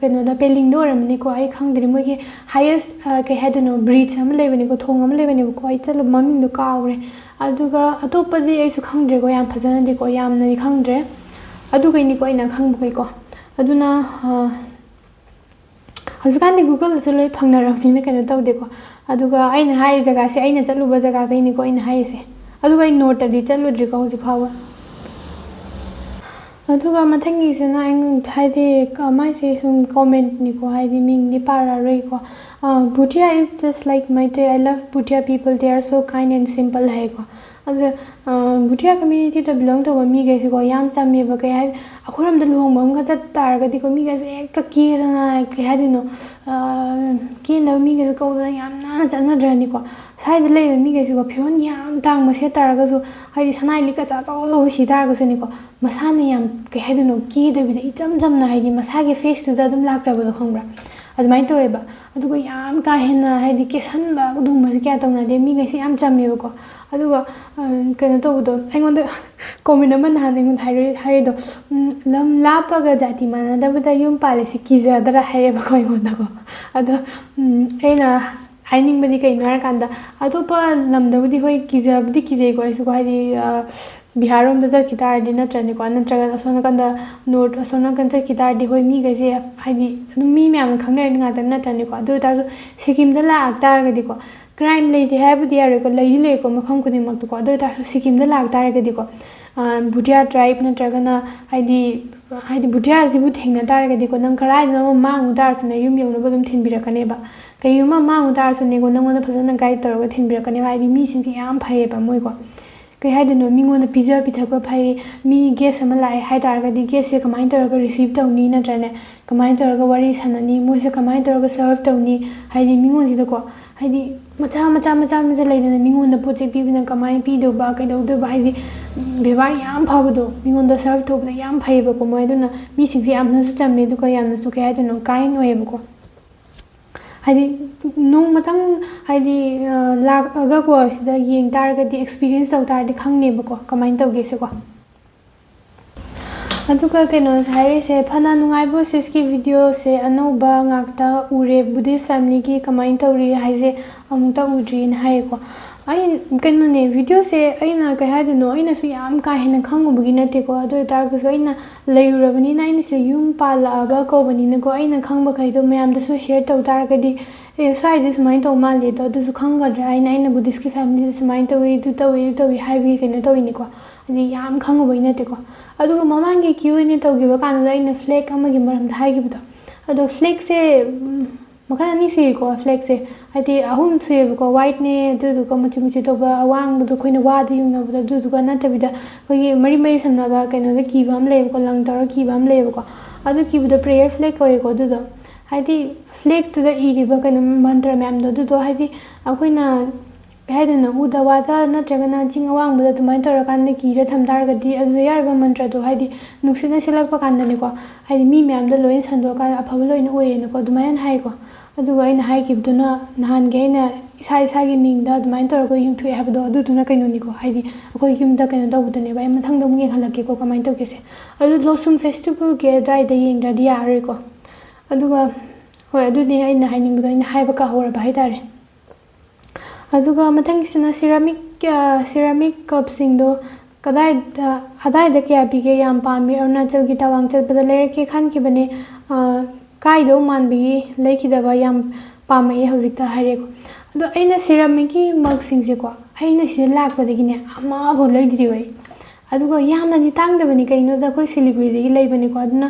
ꯀꯩꯅꯣꯗ ꯄꯦꯂꯤꯡꯗ ꯑꯣꯏꯔꯝꯃꯅꯤꯀꯣ ꯑꯩ ꯈꯪꯗ꯭ꯔꯦ ꯃꯣꯏꯒꯤ ꯍꯥꯏꯌꯦꯁ ꯀꯩ ꯍꯥꯏꯗꯣꯏꯅೋ ꯕ꯭ꯔꯤꯖ ꯑꯃ ꯂꯩꯕꯅꯤꯀꯣ ꯊꯣꯡ ꯑꯃ ꯂꯩꯕꯅꯦꯕꯀꯣ ꯑꯩ ꯆꯠꯂꯨꯕ ꯃꯃꯤꯡꯗꯣ ꯀꯥꯎꯈ꯭ರೆ ꯑꯗꯨꯒ ꯑꯇꯣꯞꯄꯗꯤ ꯑꯩꯁꯨ ꯈꯪꯗ꯭ꯔꯦꯀꯣ ꯌꯥꯝ ꯐꯖꯅꯗꯤꯀꯣ ꯌꯥꯝꯅꯗꯤ ꯈꯪꯗ꯭ꯔꯦ ꯑꯗꯨꯒꯩꯅꯤꯀꯣ ꯑꯩꯅ ꯈꯪꯕꯈꯩꯀꯣ ꯑꯗꯨꯅ ꯍꯧꯖꯤꯛꯀꯥꯟꯗꯤ ꯒꯨꯒꯜꯗꯁꯨ ꯂꯣꯏ ꯐꯪꯅꯔꯕꯅꯤꯅ ꯀꯩꯅꯣ ꯇꯧꯗꯦꯀꯣ ꯑꯗꯨꯒ ꯑꯩꯅ ꯍꯥꯏꯔꯤ ꯖꯒꯥꯁꯦ ꯑꯩꯅ ꯆꯠꯂꯨꯕ ꯖꯒꯥꯈꯩꯅꯤꯀꯣ ꯑꯩꯅ ꯍꯥꯏꯔꯤꯁꯦ ꯑꯗꯨꯒ ꯑꯩ ꯅꯣꯔꯠꯇꯗꯤ ꯆꯠꯂꯨꯗ꯭ꯔꯤꯀꯣ ꯍꯧꯖꯤꯛ ꯐꯥꯎꯕ ꯑꯗꯨꯒ ꯃꯊꯪꯒꯤꯁꯤꯅ ꯑꯩꯉꯣꯟꯗ ꯍꯥꯏꯗꯤ ꯃꯥꯏꯁꯦ ꯁꯨꯝ ꯀꯣꯃꯦꯟꯠꯅꯤꯀꯣ ꯍꯥꯏꯗꯤ ꯃꯤꯡꯗꯤ ꯄꯥꯔꯔꯣꯏꯀꯣ Bhutia is just like Maite. I love Bhutia people. They are so kind and simple haiko. ꯑꯗ Bhutia community-ꯗ belong ꯇꯧꯕ ꯃꯤꯈꯩꯁꯦꯀꯣ ꯌꯥꯝ ꯆꯝꯃꯦꯕ ꯀꯩ ꯍꯥꯏ ꯑꯩꯈꯣꯏꯔꯣꯝꯗ ꯂꯨꯍꯣꯡꯕ ꯑꯃꯒ ꯆꯠ ꯇꯥꯔꯒꯗꯤꯀꯣ ꯃꯤꯒꯩꯁꯦ ꯍꯦꯛꯇ ꯀꯦꯗꯅ ꯀꯩ ꯍꯥꯏꯗꯣꯏꯅꯣ ꯀꯦꯅꯕ ꯃꯤꯒꯩꯁꯦ ꯀꯧꯗꯅ ꯌꯥꯝ ꯅꯥꯟꯅ ꯆꯠꯅꯗ꯭ꯔꯅꯤꯀꯣ ꯁ꯭ꯋꯥꯏꯗ ꯂꯩꯕ ꯃꯤꯒꯩꯁꯦꯀꯣ ꯐꯤꯔꯣꯜ ꯌꯥꯝ ꯇꯥꯡꯕ ꯁꯦꯠ ꯇꯥꯔꯒꯁꯨ ꯍꯥꯏꯗꯤ ꯁꯅꯥꯏ ꯂꯤꯛꯀ ꯑꯆꯧ ꯑꯆꯧꯕ ꯁꯤ ꯇꯥꯔꯒꯁꯨꯅꯤꯀꯣ ꯃꯁꯥꯅ ꯌꯥꯝ ꯀꯩ ꯍꯥꯏꯗꯣꯏꯅꯣ ꯀꯦꯗꯕꯤꯗ ꯏꯆꯝ ꯆꯝꯅ ꯍꯥꯏꯗꯤ ꯃꯁꯥꯒꯤ ꯐꯦꯁꯇꯨꯗ ꯑꯗꯨꯝ ꯂꯥꯛꯆꯕꯗꯣ ꯈꯪꯕ꯭ꯔꯥ ꯑꯗꯨꯃꯥꯏꯅ ꯇꯧꯋꯦꯕ ꯑꯗꯨꯒ ꯌꯥꯝ ꯀꯥ ꯍꯦꯟꯅ ꯍꯥꯏꯗꯤ ꯀꯦꯁꯟꯕ ꯑꯗꯨꯒꯨꯝꯕꯁꯦ ꯀꯌꯥ ꯇꯧꯅꯗꯦ ꯃꯤꯈꯩꯁꯦ ꯌꯥꯝ ꯆꯝꯃꯦꯕꯀꯣ ꯑꯗꯨꯒ ꯀꯩꯅꯣ ꯇꯧꯕꯗꯣ ꯑꯩꯉꯣꯟꯗ ꯀꯣꯃꯦꯟ ꯑꯃ ꯅꯍꯥꯟ ꯑꯩꯉꯣꯟꯗ ꯍꯥꯏꯔꯤꯗꯣ ꯂꯝ ꯂꯥꯞꯄꯒ ꯖꯥꯇꯤ ꯃꯥꯟꯅꯗꯕꯗ ꯌꯨꯝ ꯄꯥꯜꯂꯤꯁꯤ ꯀꯤꯖꯗ꯭ꯔꯥ ꯍꯥꯏꯔꯦꯕꯀꯣ ꯑꯩꯉꯣꯟꯗꯀꯣ ꯑꯗꯣ ꯑꯩꯅ ꯍꯥꯏꯅꯤꯡꯕꯗꯤ ꯀꯩꯅꯣ ꯍꯥꯏꯔꯀꯥꯟꯗ ꯑꯇꯣꯞꯄ ꯂꯝꯗꯕꯨꯗꯤ ꯍꯣꯏ ꯀꯤꯖꯕꯨꯗꯤ ꯀꯤꯖꯩꯀꯣ ꯑꯩꯁꯨꯀꯣ ꯍꯥꯏꯗꯤ ꯕꯤꯍꯥꯔꯔꯣꯝꯗ ꯆꯠꯈꯤ ꯇꯥꯔꯗꯤ ꯅꯠꯇ꯭ꯔꯅꯤꯀꯣ ꯅꯠꯇ꯭ꯔꯒ ꯑꯁꯣꯝ ꯅꯥꯀꯟꯗ ꯅꯣꯔꯠ ꯑꯁꯣꯝ ꯅꯥꯀꯟ ꯆꯠꯈꯤ ꯇꯥꯔꯗꯤ ꯍꯣꯏ ꯃꯤꯈꯩꯁꯦ ꯍꯥꯏꯗꯤ ꯑꯗꯨꯝ ꯃꯤ ꯃꯌꯥꯝꯅ ꯈꯪꯅꯔꯤ ꯉꯥꯛꯇ ꯅꯠꯇ꯭ꯔꯅꯤꯀꯣ ꯑꯗꯨ ꯑꯣꯏꯇꯥꯔꯁꯨ ꯁꯤꯀꯤꯝꯗ ꯂꯥꯛ ꯇꯥꯔꯒꯗꯤꯀꯣ ꯀ꯭ꯔꯥꯏꯝ ꯂꯩꯇꯦ ꯍꯥꯏꯕꯨꯗꯤ ꯌꯥꯔꯣꯏꯀꯣ ꯂꯩꯗꯤ ꯂꯩꯀꯣ ꯃꯐꯝ ꯈꯨꯗꯤꯡꯃꯛꯇꯀꯣ ꯑꯗꯨ ꯑꯣꯏꯇꯥꯔꯁꯨ ꯁꯤꯀꯤꯝꯗ ꯂꯥꯛ ꯇꯥꯔꯒꯗꯤꯀꯣ ꯕꯨꯗꯤꯌꯥ ꯇ꯭ꯔꯥꯏꯕ ꯅꯠꯇ꯭ꯔꯒꯅ ꯍꯥꯏꯗꯤ ꯕꯨꯗꯤꯌꯥꯁꯤꯕꯨ ꯊꯦꯡꯅ ꯇꯥꯔꯒꯗꯤꯀꯣ ꯅꯪ ꯀꯗꯥꯏꯗꯅꯣ ꯃꯥꯡꯉꯨ ꯇꯥꯔꯁꯨꯅ ꯌꯨꯝ ꯌꯧꯅꯕ ꯑꯗꯨꯝ ꯊꯤꯟꯕꯤꯔꯛꯀꯅꯦꯕ ꯀꯩꯒꯨꯝꯕ ꯃꯥꯡꯉꯨ ꯇꯥꯔꯁꯨꯅꯦꯀꯣ ꯅꯪꯉꯣꯟꯗ ꯐꯖꯅ ꯒꯥꯏꯗ ꯇꯧꯔꯒ ꯊꯤꯟꯕꯤꯔꯛꯀꯅꯦꯕ ꯍꯥꯏꯗꯤ ꯃꯤꯁꯤꯡꯁꯦ ꯌꯥꯝ ꯐꯩꯌꯦꯕ ꯃꯣꯏꯀꯣ ꯀꯩ ꯍꯥꯏꯗꯣꯏꯅꯣ ꯃꯤꯉꯣꯟꯗ ꯄꯤꯖ ꯄꯤꯊꯛꯄ ꯐꯩ ꯃꯤ ꯒꯦꯁ ꯑꯃ ꯂꯥꯛꯑꯦ ꯍꯥꯏꯇꯥꯔꯒꯗꯤ ꯒꯦꯁꯁꯦ ꯀꯃꯥꯏꯅ ꯇꯧꯔꯒ ꯔꯤꯁꯤꯞ ꯇꯧꯅꯤ ꯅꯠꯇ꯭ꯔꯅꯦ ꯀꯃꯥꯏꯅ ꯇꯧꯔꯒ ꯋꯥꯔꯤ ꯁꯥꯟꯅꯅꯤ ꯃꯣꯏꯁꯦ ꯀꯃꯥꯏꯅ ꯇꯧꯔꯒ ꯁꯔꯚ ꯇꯧꯅꯤ ꯍꯥꯏꯗꯤ ꯃꯤꯉꯣꯟꯁꯤꯗꯀꯣ ꯍꯥꯏꯗꯤ ꯃꯆꯥ ꯂꯩꯗꯅ ꯃꯤꯉꯣꯟꯗ ꯄꯣꯠ ꯆꯩ ꯄꯤꯕꯅ ꯀꯃꯥꯏꯅ ꯄꯤꯗꯧꯕ ꯀꯩꯗꯧꯗꯧꯕ ꯍꯥꯏꯗꯤ ꯕꯦꯕꯥꯔ ꯌꯥꯝ ꯐꯕꯗꯣ ꯃꯤꯉꯣꯟꯗ ꯁꯔꯚ ꯇꯧꯕꯗ ꯌꯥꯝ ꯐꯩꯌꯦꯕꯀꯣ ꯃꯣꯏ ꯑꯗꯨꯅ ꯃꯤꯁꯤꯡꯁꯦ ꯌꯥꯝꯅꯁꯨ ꯆꯝꯃꯦ ꯑꯗꯨꯒ ꯌꯥꯝꯅꯁꯨ ꯀꯩ ꯍꯥꯏꯗꯣꯏꯅꯣ ꯀꯥꯏꯟ ꯑꯣꯏꯌꯦꯕꯀꯣ ꯍꯥꯏꯗꯤ ꯅꯣꯡꯃꯇꯪ ꯍꯥꯏꯗꯤ ꯂꯥꯛꯑꯒꯀꯣ ꯁꯤꯗ ꯌꯦꯡ ꯇꯥꯔꯒꯗꯤ ꯑꯦꯛꯁꯄꯤꯔꯤꯌꯦꯟꯁ ꯇꯧ ꯇꯥꯔꯗꯤ ꯈꯪꯅꯦꯕꯀꯣ ꯀꯃꯥꯏꯅ ꯇꯧꯒꯦꯁꯦꯀꯣ ꯑꯗꯨꯒ ꯀꯩꯅꯣꯁꯦ ꯍꯥꯏꯔꯤꯁꯦ ꯐꯅ ꯅꯨꯡꯉꯥꯏꯕ ꯁꯤꯁꯀꯤ ꯚꯤꯗꯤꯑꯣꯁꯦ ꯑꯅꯧꯕ ꯉꯥꯛꯇ ꯎꯔꯦ ꯕꯨꯙꯤꯁ ꯐꯦꯃꯤꯂꯤꯒꯤ ꯀꯃꯥꯏꯅ ꯇꯧꯔꯤ ꯍꯥꯏꯁꯦ ꯑꯃꯨꯛꯇ ꯎꯗ꯭ꯔꯤꯅ ꯍꯥꯏꯌꯦꯀꯣ ꯀꯩꯅꯣꯅꯦ ꯚꯤꯗꯤꯑꯣꯁꯦ ꯑꯩꯅ ꯀꯩ ꯍꯥꯏꯗꯣꯏꯅೋ ꯑꯩꯅꯁꯨ ꯌꯥꯝ ꯀꯥ ꯍꯦꯟꯅ ꯈꯪꯉꯨꯕꯒꯤ ꯅꯠꯇꯦꯀோ ꯑꯗꯨ ꯑꯣꯏꯇꯥꯔꯒꯁꯨ ꯑꯩꯅ ꯂꯩꯔꯨꯔꯕꯅꯤꯅ ꯑꯩꯅꯁꯦ ꯌꯨꯝ ꯄꯥꯜꯂꯛꯑꯒ ꯀꯧꯕꯅꯤꯅꯀꯣ ꯑꯩꯅ ꯈꯪꯕꯈꯩꯗꯣ ꯃꯌꯥꯝꯗꯁꯨ ꯁꯦꯌꯔ ꯇꯧ ꯇꯥꯔꯒꯗꯤ ꯁ꯭ꯋꯥꯏꯁꯦ ꯁꯨꯃꯥꯏꯅ ꯇꯧ ꯃꯥꯜꯂꯦꯗꯣ ꯑꯗꯨꯁꯨ ꯈꯪꯒꯗ꯭ꯔꯥ ꯑꯩꯅ ꯕꯨꯙꯤꯁꯀꯤ ꯐꯦꯃꯤꯂꯤꯗ ꯁꯨꯃꯥꯏꯅ ꯇꯧꯏ ꯑꯗꯨ ꯇꯧꯏ ꯍꯥꯏꯕꯒꯤ ꯀꯩꯅꯣ ꯇꯧꯏꯅꯤꯀꯣ ꯍꯥꯏꯗꯤ ꯌꯥꯝꯈꯪꯉꯨꯕꯒꯤ ꯅꯠꯇꯦꯀோ ꯑꯗꯨꯒ ꯃꯃꯥꯡꯒꯤ QnA ꯇꯧꯈꯤꯕ ꯀꯥꯟꯗ ꯑꯩꯅ ꯐ꯭ꯂꯦꯛ ꯑꯃꯒꯤ ꯃꯔꯝꯗ ꯍꯥꯏꯈꯤꯕꯗꯣ ꯑꯗꯣ ꯐ꯭ꯂꯦꯛꯁꯦ ꯃꯈꯜ ꯑꯅꯤ ꯁꯨꯏꯀꯣ ꯐ꯭ꯂꯦꯛꯁꯦ ꯍꯥꯏꯗꯤ ꯑꯍꯨꯝ ꯁꯨꯏꯌꯦꯕꯀோ ꯋꯥꯏꯠꯅꯦ ꯑꯗꯨꯗꯨꯒ ꯃꯆꯨ ꯇꯧꯕ ꯑꯋꯥꯡꯕꯗꯣ ꯑꯩꯈꯣꯏꯅ ꯋꯥꯗ ꯌꯨꯡꯅꯕꯗꯣ ꯑꯗꯨꯗꯨꯒ ꯅꯠꯇꯕꯤꯗ ꯑꯩꯈꯣꯏꯒꯤ ꯃꯔꯤ ꯁꯝꯅꯕ ꯀꯩꯅꯣꯗ ꯀꯤꯕ ꯑꯃ ꯂꯩꯌꯦꯕꯀꯣ ꯂꯪ ꯇꯧꯔꯒ ꯀꯤꯕ ꯑꯃ ꯂꯩꯌꯦꯕꯀꯣ ꯑꯗꯨ ꯀꯤꯕꯗꯣ ꯄ꯭ꯔꯦꯌꯔ ꯐ꯭ꯂꯦꯛ ꯀꯧꯋꯦꯀꯣ ꯑꯗꯨꯗꯣ ꯍꯥꯏꯗꯤ ꯐ꯭ꯂꯦꯛꯇꯨꯗ ꯏꯔꯤꯕ ꯀꯩꯅꯣ ꯃꯟꯇ꯭ꯔ ꯃꯌꯥꯝꯗꯣ ꯑꯗꯨꯗꯣ ꯍꯥꯏꯗꯤ ꯑꯩꯈꯣꯏꯅ ꯀꯩ ꯍꯥꯏꯗꯣꯏꯅꯣ ꯎꯗ ꯋꯥꯗ ꯅꯠꯇ꯭ꯔꯒꯅ ꯆꯤꯡ ꯑꯋꯥꯡꯕꯗ ꯑꯗꯨꯃꯥꯏꯅ ꯇꯧꯔꯀꯥꯟꯗ ꯀꯤꯔ ꯊꯝ ꯇꯥꯔꯒꯗꯤ ꯑꯗꯨꯗ ꯌꯥꯎꯔꯤꯕ ꯃꯟꯇ꯭ꯔꯗꯣ ꯍꯥꯏꯗꯤ ꯅꯨꯡꯁꯤꯠꯅ ꯁꯤꯜꯂꯛꯄ ꯀꯥꯟꯗꯅꯤꯀꯣ ꯍꯥꯏꯗꯤ ꯃꯤ ꯃꯌꯥꯝꯗ ꯂꯣꯏꯅ ꯁꯟꯗꯣꯛꯑꯀꯥꯟꯗ ꯑꯐꯕ ꯂꯣꯏꯅ ꯑꯣꯏꯌꯦꯅꯀꯣ ꯑꯗꯨꯃꯥꯏꯅ ꯍꯥꯏꯀꯣ ꯑꯗꯨꯒ ꯑꯩꯅ ꯍꯥꯏꯈꯤꯕꯗꯨꯅ ꯅꯍꯥꯟꯒꯤ ꯑꯩꯅ ꯏꯁꯥꯒꯤ ꯃꯤꯡꯗ ꯑꯗꯨꯃꯥꯏꯅ ꯇꯧꯔꯒ ꯌꯨꯡꯊꯣꯛꯑꯦ ꯍꯥꯏꯕꯗꯣ ꯑꯗꯨꯗꯨꯅ ꯀꯩꯅꯣꯅꯤꯀꯣ ꯍꯥꯏꯗꯤ ꯑꯩꯈꯣꯏ ꯌꯨꯝꯗ ꯀꯩꯅꯣ ꯇꯧꯕꯗꯨꯅꯦꯕ ꯑꯩ ꯃꯊꯪꯗ ꯑꯃꯨꯛ ꯌꯦꯡꯍꯜꯂꯛꯀꯦꯀꯣ ꯀꯃꯥꯏꯅ ꯇꯧꯒꯦꯁꯦ ꯑꯗꯨ ꯂꯣꯁꯨꯝ ꯐꯦꯁꯇꯤꯚꯦꯜꯒꯤ ꯑꯗꯨꯋꯥꯏꯗ ꯌꯦꯡꯗ꯭ꯔꯗꯤ ꯌꯥꯔꯔꯣꯏꯀꯣ ꯑꯗꯨꯒ ꯍꯣꯏ ꯑꯗꯨꯅꯤ ꯑꯩꯅ ꯍꯥꯏꯅꯤꯡꯕꯗꯣ ꯑꯩꯅ ꯍꯥꯏꯕ ꯀꯥꯎꯍꯧꯔꯕ ꯍꯥꯏꯇꯥꯔꯦ ꯑꯗꯨꯒ ꯃꯊꯪꯒꯤꯁꯤꯅ ꯁꯤꯔꯥꯃꯤꯛ ꯀꯞꯁꯤꯡꯗꯣ ꯑꯗꯥꯏꯗ ꯀꯌꯥ ꯄꯤꯒꯦ ꯌꯥꯝ ꯄꯥꯝꯃꯤ ꯑꯔꯨꯅꯥꯆꯜꯒꯤ ꯇꯋꯥꯡ ꯆꯠꯄꯗ ꯂꯩꯔꯛꯀꯦ ꯈꯟꯈꯤꯕꯅꯦ ꯀꯥꯏꯗꯧ ꯃꯥꯟꯕꯒꯤ ꯂꯩꯈꯤꯗꯕ ꯌꯥꯝ ꯄꯥꯝꯃꯛꯑꯦ ꯍꯧꯖꯤꯛꯇ ꯍꯥꯏꯔꯦꯀꯣ ꯑꯗꯣ ꯑꯩꯅ ꯁꯤꯔꯥꯃꯤꯛꯀꯤ ꯃగ్ꯁꯤꯡꯁꯦꯀꯣ ꯑꯩꯅ ꯁꯤꯗ ꯂꯥꯛꯄꯗꯒꯤꯅꯦ ꯑꯃꯐꯥꯎ ꯂꯩꯗ꯭ꯔꯤꯕ ꯑꯩ ꯑꯗꯨꯒ ꯌꯥꯝꯅꯗꯤ ꯇꯥꯡꯗꯕꯅꯤ ꯀꯩꯅꯣꯗ ꯑꯩꯈꯣꯏ ꯁꯤꯂꯤꯒꯨꯔꯤꯗꯒꯤ ꯂꯩꯕꯅꯤꯀோ ꯑꯗꯨꯅ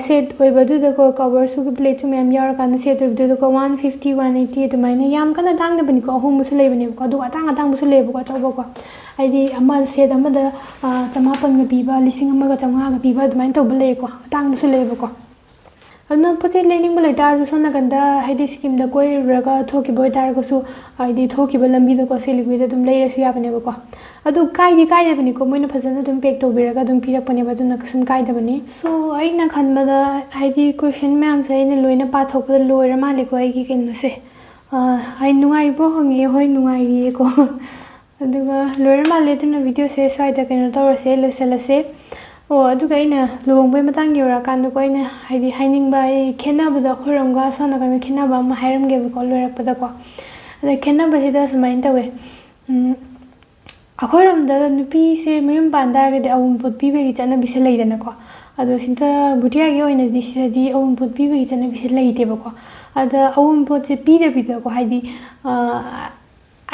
ꯁꯦꯠ ꯑꯣꯏꯕꯗꯨꯗꯀꯣ ꯀꯕꯔꯁꯨ ꯄ꯭ꯂꯦꯠꯁꯨ ꯃꯌꯥꯝ ꯌꯥꯎꯔꯀꯥꯟꯗ ꯁꯦꯠ ꯑꯣꯏꯕꯗꯨꯗꯀꯣ 150 180 ꯑꯗꯨꯃꯥꯏꯅ ꯌꯥꯝ ꯀꯟꯅ ꯇꯥꯡꯗꯕꯅꯤꯀꯣ ꯑꯍꯣꯡꯕꯁꯨ ꯂꯩꯕꯅꯦꯕꯀꯣ ꯑꯗꯨꯒ ꯑꯇꯥꯡꯕꯁꯨ ꯂꯩꯌꯦꯕꯀꯣ ꯑꯆꯧꯕꯀꯣ ꯍꯥꯏꯗꯤ ꯁꯦꯠ ꯑꯃꯗ 1,500ꯒ ꯄꯤꯕ 1,500ꯒ ꯄꯤꯕ ꯑꯗꯨꯃꯥꯏꯅ ꯇꯧꯕ ꯂꯩꯌꯦꯀꯣ ꯑꯇꯥꯡꯕꯁꯨ ꯂꯩꯌꯦꯕꯀோ ꯑꯗꯨꯅ ꯄꯣꯠ ꯆꯩ ꯂꯩꯅꯤꯡꯕ ꯂꯩꯇꯥꯔꯁꯨ ꯁꯣꯝ ꯅꯥꯀꯟꯗ ꯍꯥꯏꯗꯤ ꯁꯤꯀꯤꯝꯗ ꯀꯣꯏꯔꯨꯔꯒ ಥೋꯛꯈꯤꯕ ꯑꯣꯏꯇꯥꯔꯒꯁꯨ ꯍꯥꯏꯗꯤ ಥꯣꯛꯈꯤꯕ ꯂꯝꯕꯤꯗꯀꯣ ꯁꯤꯂꯤꯒꯨꯔꯤꯗ ꯑꯗꯨꯝ ꯂꯩꯔꯁꯨ ꯌꯥꯕꯅꯦꯕꯀꯣ ꯑꯗꯨ ꯀꯥꯏꯗꯕꯅꯤꯀꯣ ꯃꯣꯏꯅ ꯐꯖꯅ ꯑꯗꯨꯝ ꯄꯦꯛ ꯇꯧꯕꯤꯔꯒ ꯑꯗꯨꯝ ꯄꯤꯔꯛꯄꯅꯦꯕ ꯑꯗꯨꯅ ꯀꯩꯁꯨꯝ ꯀꯥꯏꯗꯕꯅꯤ ꯁꯣ ꯑꯩꯅ ꯈꯟꯕꯗ ꯍꯥꯏꯗꯤ ꯀ꯭ꯋꯦꯁꯟ ꯃꯌꯥꯝꯁꯦ ꯑꯩꯅ ꯂꯣꯏꯅ ꯄꯥꯊꯣꯛꯄꯗ ꯂꯣꯏꯔ ꯃꯥꯜꯂꯦꯀꯣ ꯑꯩꯒꯤ ꯀꯩꯅꯣꯁꯦ ꯅꯨꯡꯉꯥꯏꯔꯤꯕꯣ ꯍꯪꯉꯦ ꯍꯣꯏ ꯅꯨꯡꯉꯥꯏꯔꯤꯌꯦꯀꯣ ꯑꯗꯨꯒ ꯂꯣꯏꯔ ꯃꯥꯜꯂꯦ ꯑꯗꯨꯅ ꯚꯤꯗꯤꯑꯣꯁꯦ ꯁ꯭ꯋꯥꯏꯗ ꯀꯩꯅꯣ ꯇꯧꯔꯁꯦ ꯂꯣꯏꯁꯤꯜꯂꯁꯦ ꯑꯗꯨꯒ ꯑꯩꯅ ꯂꯨꯍꯣꯡꯕꯩ ꯃꯇꯥꯡ ꯌꯧꯔꯀꯥꯟꯗꯀꯣ ꯑꯩꯅ ꯍꯥꯏꯗꯤ ꯍꯥꯏꯅꯤꯡꯕ ꯑꯩ ꯈꯦꯠꯅꯕꯗꯣ ꯑꯩꯈꯣꯏꯔꯣꯝꯒ ꯁꯣꯝ ꯅꯥꯀꯟꯒ ꯈꯦꯠꯅꯕ ꯑꯃ ꯍꯥꯏꯔꯝꯒꯦꯕꯀꯣ ꯂꯣꯏꯔꯛꯄꯗꯀꯣ ꯑꯗ ꯈꯦꯠꯅꯕꯁꯤꯗ ꯁꯨꯃꯥꯏꯅ ꯇꯧꯋꯦ ꯑꯩꯈꯣꯏꯔꯣꯝꯗ ꯅꯨꯄꯤꯁꯦ ꯃꯌꯨꯝ ꯄꯥꯟ ꯇꯥꯔꯒꯗꯤ ꯑꯎꯟꯄꯣꯠ ꯄꯤꯕꯒꯤ ꯆꯠꯅꯕꯤꯁꯦ ꯂꯩꯗꯅꯀꯣ ꯑꯗꯣ ꯁꯤꯗ ꯕꯨꯙꯤꯌꯥꯒꯤ ꯑꯣꯏꯅꯗꯤ ꯁꯤꯗꯗꯤ ꯑꯎꯟꯄꯣꯠ ꯄꯤꯕꯒꯤ ꯆꯠꯅꯕꯤꯁꯦ ꯂꯩꯇꯦꯕꯀꯣ ꯑꯗ ꯑꯎꯟꯄꯣꯠꯁꯦ ꯄꯤꯗꯕꯤꯗꯀꯣ ꯍꯥꯏꯗꯤ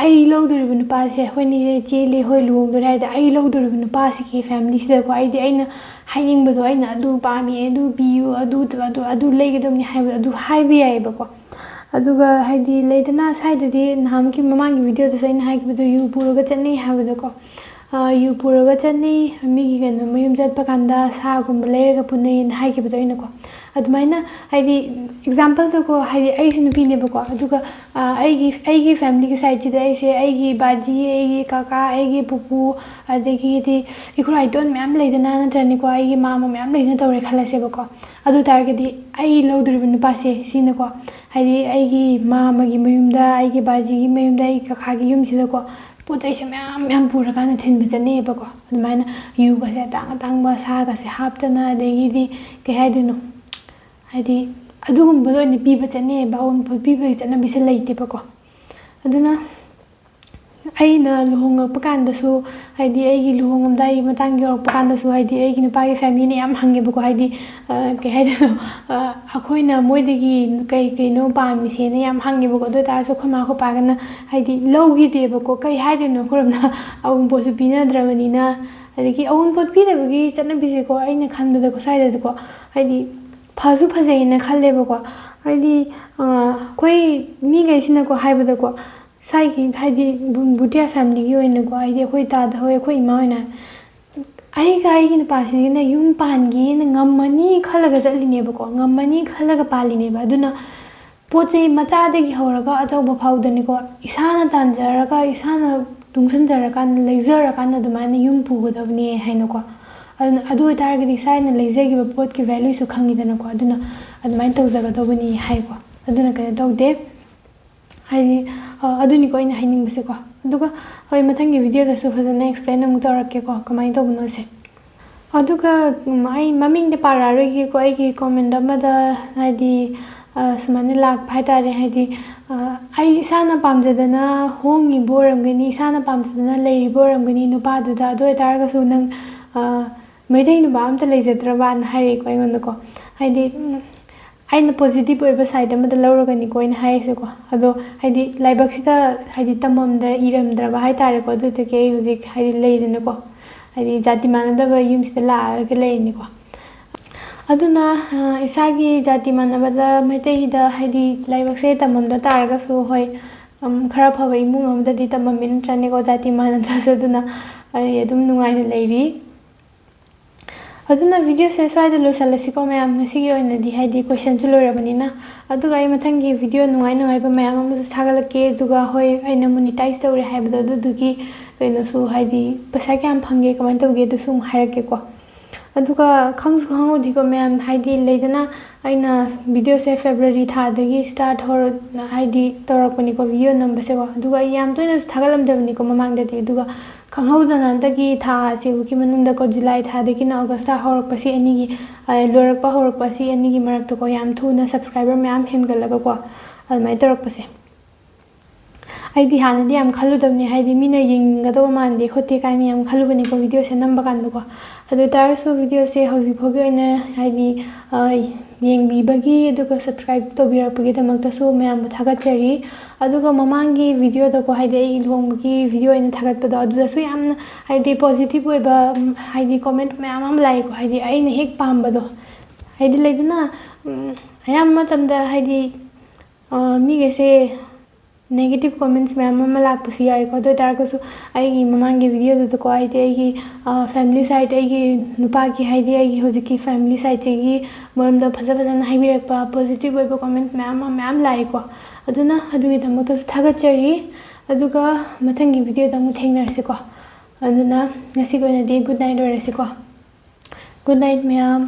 ꯑꯩ ꯂꯧꯗꯣꯔꯤꯕ ꯅꯨꯄꯥꯁꯦ ꯑꯩꯈꯣꯏꯅꯤ ꯆꯦꯜꯂꯤ ꯍꯣꯏ ꯂꯨꯍꯣꯡꯗꯣꯔꯦ ꯍꯥꯏꯗꯤ ꯑꯩ ꯂꯧꯗꯣꯔꯤꯕ ꯅꯨꯄꯥꯁꯤꯒꯤ ꯐꯦꯃꯤꯂꯤꯁꯤꯗꯀꯣ ꯑꯩꯅ ꯍꯥꯏꯅꯤꯡꯕꯗꯣ ꯑꯩꯅ ꯑꯗꯨ ꯄꯥꯝꯃꯤ ꯑꯗꯨ ꯄꯤꯌꯨ ꯑꯗꯨ ꯂꯩꯒꯗꯕꯅꯤ ꯍꯥꯏꯕꯗꯣ ꯑꯗꯨ ꯍꯥꯏꯕ ꯌꯥꯏꯑꯕꯀꯣ ꯑꯗꯨꯒ ꯍꯥꯏꯗꯤ ꯂꯩꯗꯅ ꯁ꯭ꯋꯥꯏꯗꯗꯤ ꯅꯍꯥꯟꯃꯨꯛꯀꯤ ꯃꯃꯥꯡꯒꯤ ꯚꯤꯗꯤꯑꯣꯗꯁꯨ ꯑꯩꯅ ꯍꯥꯏꯈꯤꯕꯗꯣ ꯌꯨ ꯄꯨꯔꯒ ꯆꯠꯅꯩ ꯍꯥꯏꯕꯗꯣꯀꯣ ꯌꯨ ꯄꯨꯔꯒ ꯆꯠꯅꯩ ꯃꯤꯒꯤ ꯀꯩꯅꯣ ꯃꯌꯨꯝ ꯆꯠꯄ ꯀꯥꯟꯗ ꯁꯥꯒꯨꯝꯕ ꯂꯩꯔꯒ ꯄꯨꯅꯩꯅ ꯍꯥꯏꯈꯤꯕꯗꯣ ꯑꯩꯅꯀꯣ ꯑꯗꯨꯃꯥꯏꯅ ꯍꯥꯏꯗꯤ ꯑꯦꯛꯖꯥꯝꯄꯜꯗꯀꯣ ꯍꯥꯏꯗꯤ ꯑꯩꯁꯦ ꯅꯨꯄꯤꯅꯦꯕꯀꯣ ꯑꯗꯨꯒ ꯑꯩꯒꯤ ꯐꯦꯃꯤꯂꯤꯒꯤ ꯁꯥꯏꯠꯁꯤꯗ ꯑꯩꯁꯦ ꯑꯩꯒꯤ ꯕꯥꯖꯤ ꯑꯩꯒꯤ ꯀꯀꯥ ꯑꯩꯒꯤ ꯄꯨꯄꯨ ꯑꯗꯒꯤꯗꯤ ꯏꯈꯨꯔꯥ ꯏꯇꯣꯟ ꯃꯌꯥꯝ ꯂꯩꯗꯅ ꯅꯠꯇ꯭ꯔꯅꯤꯀꯣ ꯑꯩꯒꯤ ꯃꯥꯃ ꯃꯌꯥꯝ ꯂꯩꯗꯅ ꯇꯧꯔꯦ ꯈꯜꯂꯁꯦꯕꯀꯣ ꯑꯗꯨ ꯇꯥꯔꯒꯗꯤ ꯑꯩ ꯂꯧꯗꯣꯔꯤꯕ ꯅꯨꯄꯥꯁꯦ ꯁꯤꯅꯀꯣ ꯍꯥꯏꯗꯤ ꯑꯩꯒꯤ ꯃꯥꯃꯒꯤ ꯃꯌꯨꯝꯗ ꯑꯩꯒꯤ ꯕꯥꯖꯤꯒꯤ ꯃꯌꯨꯝꯗ ꯑꯩꯒꯤ ꯀꯀꯥꯒꯤ ꯌꯨꯝꯁꯤꯗꯀꯣ ꯄꯣꯠ ꯆꯩꯁꯦ ꯃꯌꯥꯝ ꯄꯨꯔꯀꯥꯟꯗ ꯊꯤꯟꯕ ꯆꯠꯅꯩꯌꯦꯕꯀꯣ ꯑꯗꯨꯃꯥꯏꯅ ꯌꯨꯒꯁꯦ ꯑꯇꯥꯡꯕ ꯁꯥꯒꯁꯦ ꯍꯥꯞꯇꯅ ꯑꯗꯒꯤꯗꯤ ꯀꯩ ꯍꯥꯏꯗꯣꯏꯅꯣ ꯍꯥꯏꯗꯤ ꯑꯗꯨꯒꯨꯝꯕꯗꯣ ꯑꯣꯏꯅ ꯄꯤꯕ ꯆꯠꯅꯩꯌꯦꯕ ꯑꯎꯟꯄꯣꯠ ꯄꯤꯕꯒꯤ ꯆꯠꯅꯕꯤꯁꯦ ꯂꯩꯇꯦꯕꯀꯣ ꯑꯗꯨꯅ ꯑꯩꯅ ꯂꯨꯍꯣꯡꯉꯛꯄ ꯀꯥꯟꯗꯁꯨ ꯍꯥꯏꯗꯤ ꯑꯩꯒꯤ ꯂꯨꯍꯣꯡꯉꯝꯗꯥꯏꯒꯤ ꯃꯇꯥꯡ ꯌꯧꯔꯛꯄ ꯀꯥꯟꯗꯁꯨ ꯍꯥꯏꯗꯤ ꯑꯩꯒꯤ ꯅꯨꯄꯥꯒꯤ ꯐꯦꯃꯤꯂꯤꯅ ꯌꯥꯝ ꯍꯪꯉꯦꯕꯀꯣ ꯍꯥꯏꯗꯤ ꯀꯩ ꯍꯥꯏꯗꯣꯏꯅೋ ꯑꯩꯈꯣꯏꯅ ꯃꯣꯏꯗꯒꯤ ꯀꯩꯅꯣ ꯄꯥꯝꯃꯤꯁꯦꯅ ꯌꯥꯝ ꯍꯪꯉꯦꯕꯀꯣ ꯑꯗꯨ ꯑꯣꯏꯇꯥꯔꯁꯨ ꯑꯩꯈꯣꯏ ꯃꯥ ꯑꯩꯈꯣꯏ ꯄꯥꯒꯅ ꯍꯥꯏꯗꯤ ꯂꯧꯈꯤꯗꯦꯕꯀꯣ ꯀꯩ ꯍꯥꯏꯗꯣꯏꯅꯣ ꯑꯩꯈꯣꯏꯔꯣꯝꯗ ꯑꯎꯟꯄꯣꯠꯁꯨ ꯄꯤꯅꯗ꯭ꯔꯕꯅꯤ나 ꯑꯗꯒꯤ ꯑꯎꯟꯄꯣꯠ ꯄꯤꯗꯕꯒꯤ ꯆꯠꯅꯕꯤꯁꯦꯀꯣ ꯑꯩꯅ ꯈꯟꯕꯗꯀꯣ ꯁ꯭ꯋꯥꯏꯗꯗꯤꯀꯣ ꯍꯥꯏꯗꯤ ꯐꯁꯨ ꯐꯖꯩꯅ ꯈꯜꯂꯦꯕꯀꯣ ꯍꯥꯏꯗꯤ ꯑꯩꯈꯣꯏ ꯃꯤꯈꯩꯁꯤꯅꯀꯣ ꯍꯥꯏꯕꯗꯀꯣ ꯁꯥꯏꯒꯤ ꯍꯥꯏꯗꯤ ꯕꯨꯇꯤꯌꯥ ꯐꯦꯃꯤꯂꯤꯒꯤ ꯑꯣꯏꯅꯀꯣ ꯍꯥꯏꯗꯤ ꯑꯩꯈꯣꯏ ꯇꯥꯗ ꯍꯣꯏ ꯑꯩꯈꯣꯏ ꯏꯃꯥ ꯍꯣꯏꯅ ꯑꯩꯒꯤ ꯅꯨꯄꯥꯁꯤꯅ ꯌꯨꯝ ꯄꯥꯟꯒꯦꯅ ꯉꯝꯃꯅꯤ ꯈꯜꯂꯒ ꯆꯠꯂꯤꯅꯦꯕꯀꯣ ꯉꯝꯃꯅꯤ ꯈꯜꯂꯒ ꯄꯥꯜꯂꯤꯅꯦꯕ ꯑꯗꯨꯅ ꯄꯣꯠ ꯆꯩ ꯃꯆꯥꯗꯒꯤ ꯍꯧꯔꯒ ꯑꯆꯧꯕ ꯐꯥꯎꯗꯅꯤꯀꯣ ꯏꯁꯥꯅ ꯇꯥꯟꯖꯔꯒ ꯏꯁꯥꯅ ꯇꯨꯡꯁꯤꯟꯖꯔꯀꯥꯟꯗ ꯂꯩꯖꯔꯀꯥꯟꯗ ꯑꯗꯨꯃꯥꯏꯅ ꯌꯨꯝ ꯄꯨꯒꯗꯕꯅꯦ ꯍꯥꯏꯅꯀꯣ ꯑꯗꯨꯅ ꯑꯗꯨ ꯑꯣꯏꯇꯥꯔꯒꯗꯤ ꯏꯁꯥꯅ ꯂꯩꯖꯈꯤꯕ ꯄꯣꯠꯀꯤ ꯚꯦꯂꯨꯁꯨ ꯈꯪꯉꯤꯗꯅꯀꯣ ꯑꯗꯨꯅ ꯑꯗꯨꯃꯥꯏꯅ ꯇꯧꯖꯒꯗꯧꯕꯅꯤ ꯍꯥꯏꯀꯣ ꯑꯗꯨꯅ ꯀꯩꯅꯣ ꯇꯧꯗꯦ ꯍꯥꯏꯗꯤ ꯑꯗꯨꯅꯤꯀꯣ ꯑꯩꯅ ꯍꯥꯏꯅꯤꯡꯕꯁꯦꯀꯣ ꯑꯗꯨꯒ ꯍꯣꯏ ꯃꯊꯪꯒꯤ ꯚꯤꯗꯤꯑꯣꯗꯁꯨ ꯐꯖꯅ ꯑꯦꯛꯁꯄ꯭ꯂꯦꯟ ꯑꯃꯨꯛ ꯇꯧꯔꯛꯀꯦꯀꯣ ꯀꯃꯥꯏꯅ ꯇꯧꯕꯅꯣꯁꯦ ꯑꯗꯨꯒ ꯑꯩ ꯃꯃꯤꯡꯗꯤ ꯄꯥꯔꯛꯑꯔꯣꯏꯒꯦꯀꯣ ꯑꯩꯒꯤ ꯀꯣꯃꯦꯟꯠ ꯑꯃꯗ ꯍꯥꯏꯗꯤ ꯁꯨꯃꯥꯏꯅ ꯂꯥꯛꯄ ꯍꯥꯏꯇꯥꯔꯦ ꯍꯥꯏꯗꯤ ꯑꯩ ꯏꯁꯥꯅ ꯄꯥꯝꯖꯗꯅ ꯍꯣꯡꯉꯤꯕ ꯑꯣꯏꯔꯝꯒꯅꯤ ꯏꯁꯥꯅ ꯄꯥꯝꯖꯗꯅ ꯂꯩꯔꯤꯕ ꯑꯣꯏꯔꯝꯒꯅꯤ ꯅꯨꯄꯥꯗꯨꯗ ꯑꯗꯨ ꯑꯣꯏꯇꯥꯔꯒꯁꯨ ꯅꯪ ꯃꯩꯇꯩ ꯅꯨꯄꯥ ꯑꯝꯇ ꯂꯩꯖꯗ꯭ꯔꯕꯅ ꯍꯥꯏꯔꯛꯑꯦꯀꯣ ꯑꯩꯉꯣꯟꯗꯀꯣ ꯍꯥꯏꯗꯤ ꯑꯩꯅ ꯄꯣꯖꯤꯇꯤꯚ ꯑꯣꯏꯕ ꯁꯥꯏꯠ ꯑꯃꯗ ꯂꯧꯔꯒꯅꯤꯀꯣ ꯑꯩꯅ ꯍꯥꯏꯔꯤꯁꯦꯀꯣ ꯑꯗꯣ ꯍꯥꯏꯗꯤ ꯂꯥꯏꯕꯛꯁꯤꯗ ꯍꯥꯏꯗꯤ ꯏꯔꯝꯗ꯭ꯔꯕ ꯍꯥꯏꯇꯥꯔꯦꯀꯣ ꯑꯗꯨꯗꯒꯤ ꯑꯩ ꯍꯧꯖꯤꯛ ꯍꯥꯏꯗꯤ ꯂꯩꯗꯅꯀꯣ ꯍꯥꯏꯗꯤ ꯖꯥꯇꯤ ꯃꯥꯟꯅꯗꯕ ꯌꯨꯝꯁꯤꯗ ꯂꯥꯛꯑꯒ ꯂꯩꯔꯤꯅꯤꯀꯣ ꯑꯗꯨꯅ ꯏꯁꯥꯒꯤ ꯖꯥꯇꯤ ꯃꯥꯟꯅꯕꯗ ꯃꯩꯇꯩꯗ ꯍꯥꯏꯗꯤ ꯂꯥꯏꯕꯛꯁꯦ ꯇꯝꯃꯝꯗ ꯇꯥꯔꯒꯁꯨ ꯍꯣꯏ ꯈꯔ ꯐꯕ ꯏꯃꯨꯡ ꯑꯃꯗꯗꯤ ꯇꯝꯃꯝꯃꯤ ꯅꯠꯇ꯭ꯔꯅꯦꯀꯣ ꯖꯥꯇꯤ ꯃꯥꯟꯅꯗ꯭ꯔꯁꯨ ꯑꯗꯨꯅ ꯑꯩ ꯑꯗꯨꯝ ꯅꯨꯡꯉꯥꯏꯅ ꯂꯩꯔꯤ ꯑꯗꯨꯅ ꯚꯤꯗꯤꯑꯣꯁꯦ ꯁ꯭ꯋꯥꯏꯗ ꯂꯣꯏꯁꯤꯜꯂꯁꯤꯀꯣ ꯃꯌꯥꯝ ꯉꯁꯤꯒꯤ ꯑꯣꯏꯅꯗꯤ ꯍꯥꯏꯗꯤ ꯀꯣꯏꯁꯟꯁꯨ ꯂꯣꯏꯔꯕꯅꯤꯅ ꯑꯗꯨꯒ ꯑꯩ ꯃꯊꯪꯒꯤ ꯚꯤꯗꯤꯑꯣ ꯅꯨꯡꯉꯥꯏꯕ ꯃꯌꯥꯝ ꯑꯃꯁꯨ ꯊꯥꯒꯠꯂꯛꯀꯦ ꯑꯗꯨꯒ ꯍꯣꯏ ꯑꯩꯅ ꯃꯣꯅꯤꯇꯥꯏꯖ ꯇꯧꯔꯦ ꯍꯥꯏꯕꯗꯣ ꯑꯗꯨꯗꯨꯒꯤ ꯀꯩꯅꯣꯁꯨ ꯍꯥꯏꯗꯤ ꯄꯩꯁꯥ ꯀꯌꯥꯝ ꯐꯪꯒꯦ ꯀꯃꯥꯏꯅ ꯇꯧꯒꯦ ꯑꯗꯨꯁꯨ ꯑꯃꯨꯛ ꯍꯥꯏꯔꯛꯀꯦꯀꯣ ꯑꯗꯨꯒ ꯈꯪꯁꯨ ꯈꯪꯍꯧꯗꯦꯀꯣ ꯃꯌꯥꯝ ꯍꯥꯏꯗꯤ ꯂꯩꯗꯅ ꯑꯩꯅ ꯚꯤꯗꯤꯑꯣꯁꯦ ꯐꯦꯕ꯭ꯔꯨꯋꯥꯔꯤ ꯊꯥꯗꯒꯤ ꯍꯥꯏꯗꯤ ꯇꯧꯔꯛꯄꯅꯤꯀꯣ ꯚꯤꯗꯤꯑꯣ ꯅꯝꯕꯁꯦꯀꯣ ꯑꯗꯨꯒ ꯑꯩ ꯌꯥꯝ ꯇꯣꯏꯅꯁꯨ ꯊꯥꯒꯠꯂꯝꯗꯕꯅꯤꯀꯣ ꯃꯃꯥꯡꯗꯗꯤ ꯑꯗꯨꯒ ꯈꯪꯍꯧꯗꯅ ꯍꯟꯗꯛꯀꯤ ꯊꯥ ꯑꯁꯤꯕꯨꯒꯤ ꯃꯅꯨꯡꯗꯀꯣ ꯖꯨꯂꯥꯏ ꯊꯥꯗꯒꯤꯅ ꯑꯣꯒꯁ ꯊꯥ ꯍꯧꯔꯛꯄꯁꯤ ꯑꯅꯤꯒꯤ ꯂꯣꯏꯔꯛꯄ ꯍꯧꯔꯛꯄ ꯑꯁꯤ ꯑꯅꯤꯒꯤ ꯃꯔꯛꯇꯀꯣ ꯌꯥꯝ ꯊꯨꯅ ꯁꯕꯁꯀ꯭ꯔꯥꯏꯕꯔ ꯃꯌꯥꯝ ꯍꯦꯟꯒꯠꯂꯒꯀꯣ ꯑꯗꯨꯃꯥꯏꯅ ꯇꯧꯔꯛꯄꯁꯦ ꯑꯩꯗꯤ ꯍꯥꯟꯅꯗꯤ ꯌꯥꯝ ꯈꯜꯂꯨꯗꯕꯅꯤ ꯍꯥꯏꯗꯤ ꯃꯤꯅ ꯌꯦꯡꯅꯤꯡꯒꯗꯧꯕ ꯃꯥꯟꯗꯦ ꯈꯣꯠꯇꯦ ꯀꯥꯏꯅ ꯌꯥꯝ ꯈꯜꯂꯨꯕꯅꯤꯀꯣ ꯚꯤꯗꯤꯑꯣꯁꯦ ꯅꯝꯕ ꯀꯥꯟꯗꯀꯣ ꯑꯗꯨ ꯑꯣꯏꯇꯥꯔꯒꯁꯨ ꯚꯤꯗꯤꯑꯣꯁꯦ ꯍꯧꯖꯤꯛꯐꯥꯎꯒꯤ ꯑꯣꯏꯅ ꯍꯥꯏꯗꯤ ꯌꯦꯡꯕꯤꯕꯒꯤ ꯑꯗꯨꯒ ꯁꯕꯁꯀ꯭ꯔꯥꯏꯕ ꯇꯧꯕꯤꯔꯛꯄꯒꯤꯗꯃꯛꯇꯁꯨ ꯃꯌꯥꯝꯕꯨ ꯊꯥꯒꯠꯆꯔꯤ ꯑꯗꯨꯒ ꯃꯃꯥꯡꯒꯤ ꯚꯤꯗꯤꯑꯣꯗꯀꯣ ꯍꯥꯏꯗꯤ ꯑꯩ ꯂꯨꯍꯣꯡꯕꯒꯤ ꯚꯤꯗꯤꯑꯣ ꯑꯣꯏꯅ ꯊꯥꯒꯠꯄꯗꯣ ꯑꯗꯨꯗꯁꯨ ꯌꯥꯝꯅ ꯍꯥꯏꯗꯤ ꯄꯣꯖꯤꯇꯤꯚ ꯑꯣꯏꯕ ꯍꯥꯏꯗꯤ ꯀꯣꯃꯦꯟꯠ ꯃꯌꯥꯝ ꯑꯃ ꯂꯥꯛꯑꯦꯀꯣ ꯍꯥꯏꯗꯤ ꯑꯩꯅ ꯍꯦꯛ ꯄꯥꯝꯕꯗꯣ ꯍꯥꯏꯗꯤ ꯂꯩꯗꯅ ꯑꯌꯥꯝꯕ ꯃꯇꯝꯗ ꯍꯥꯏꯗꯤ ꯃꯤꯈꯩꯁꯦ ꯅꯦꯒꯦꯇꯤꯚ ꯀꯣꯃꯦꯟꯠꯁ ꯃꯌꯥꯝ ꯑꯃ ꯂꯥꯛꯄꯁꯨ ꯌꯥꯎꯏꯀꯣ ꯑꯗꯨ ꯑꯣꯏꯇꯥꯔꯒꯁꯨ ꯑꯩꯒꯤ ꯃꯃꯥꯡꯒꯤ ꯚꯤꯗꯤꯑꯣꯗꯨꯗꯀꯣ ꯍꯥꯏꯗꯤ ꯑꯩꯒꯤ ꯐꯦꯃꯤꯂꯤ ꯁꯥꯏꯠ ꯑꯩꯒꯤ ꯅꯨꯄꯥꯒꯤ ꯍꯥꯏꯗꯤ ꯑꯩꯒꯤ ꯍꯧꯖꯤꯛꯀꯤ ꯐꯦꯃꯤꯂꯤ ꯁꯥꯏꯠꯁꯤꯒꯤ ꯃꯔꯝꯗ ꯐꯖꯅ ꯍꯥꯏꯕꯤꯔꯛꯄ ꯄꯣꯖꯤꯇꯤꯚ ꯑꯣꯏꯕ ꯀꯣꯃꯦꯟꯠ ꯃꯌꯥꯝ ꯂꯥꯛꯏꯀꯣ ꯑꯗꯨꯅ ꯑꯗꯨꯒꯤꯗꯃꯛꯇꯁꯨ ꯊꯥꯒꯠꯆꯔꯤ ꯑꯗꯨꯒ ꯃꯊꯪꯒꯤ ꯚꯤꯗꯤꯑꯣꯗ ꯑꯃꯨꯛ ꯊꯦꯡꯅꯔꯁꯤꯀꯣ ꯑꯗꯨꯅ ꯉꯁꯤꯒꯤ ꯑꯣꯏꯅꯗꯤ ꯒꯨꯗ ꯅꯥꯏꯠ ꯑꯣꯏꯔꯁꯤꯀꯣ ꯒꯨꯗ ꯅꯥꯏꯠ ꯃꯌꯥꯝ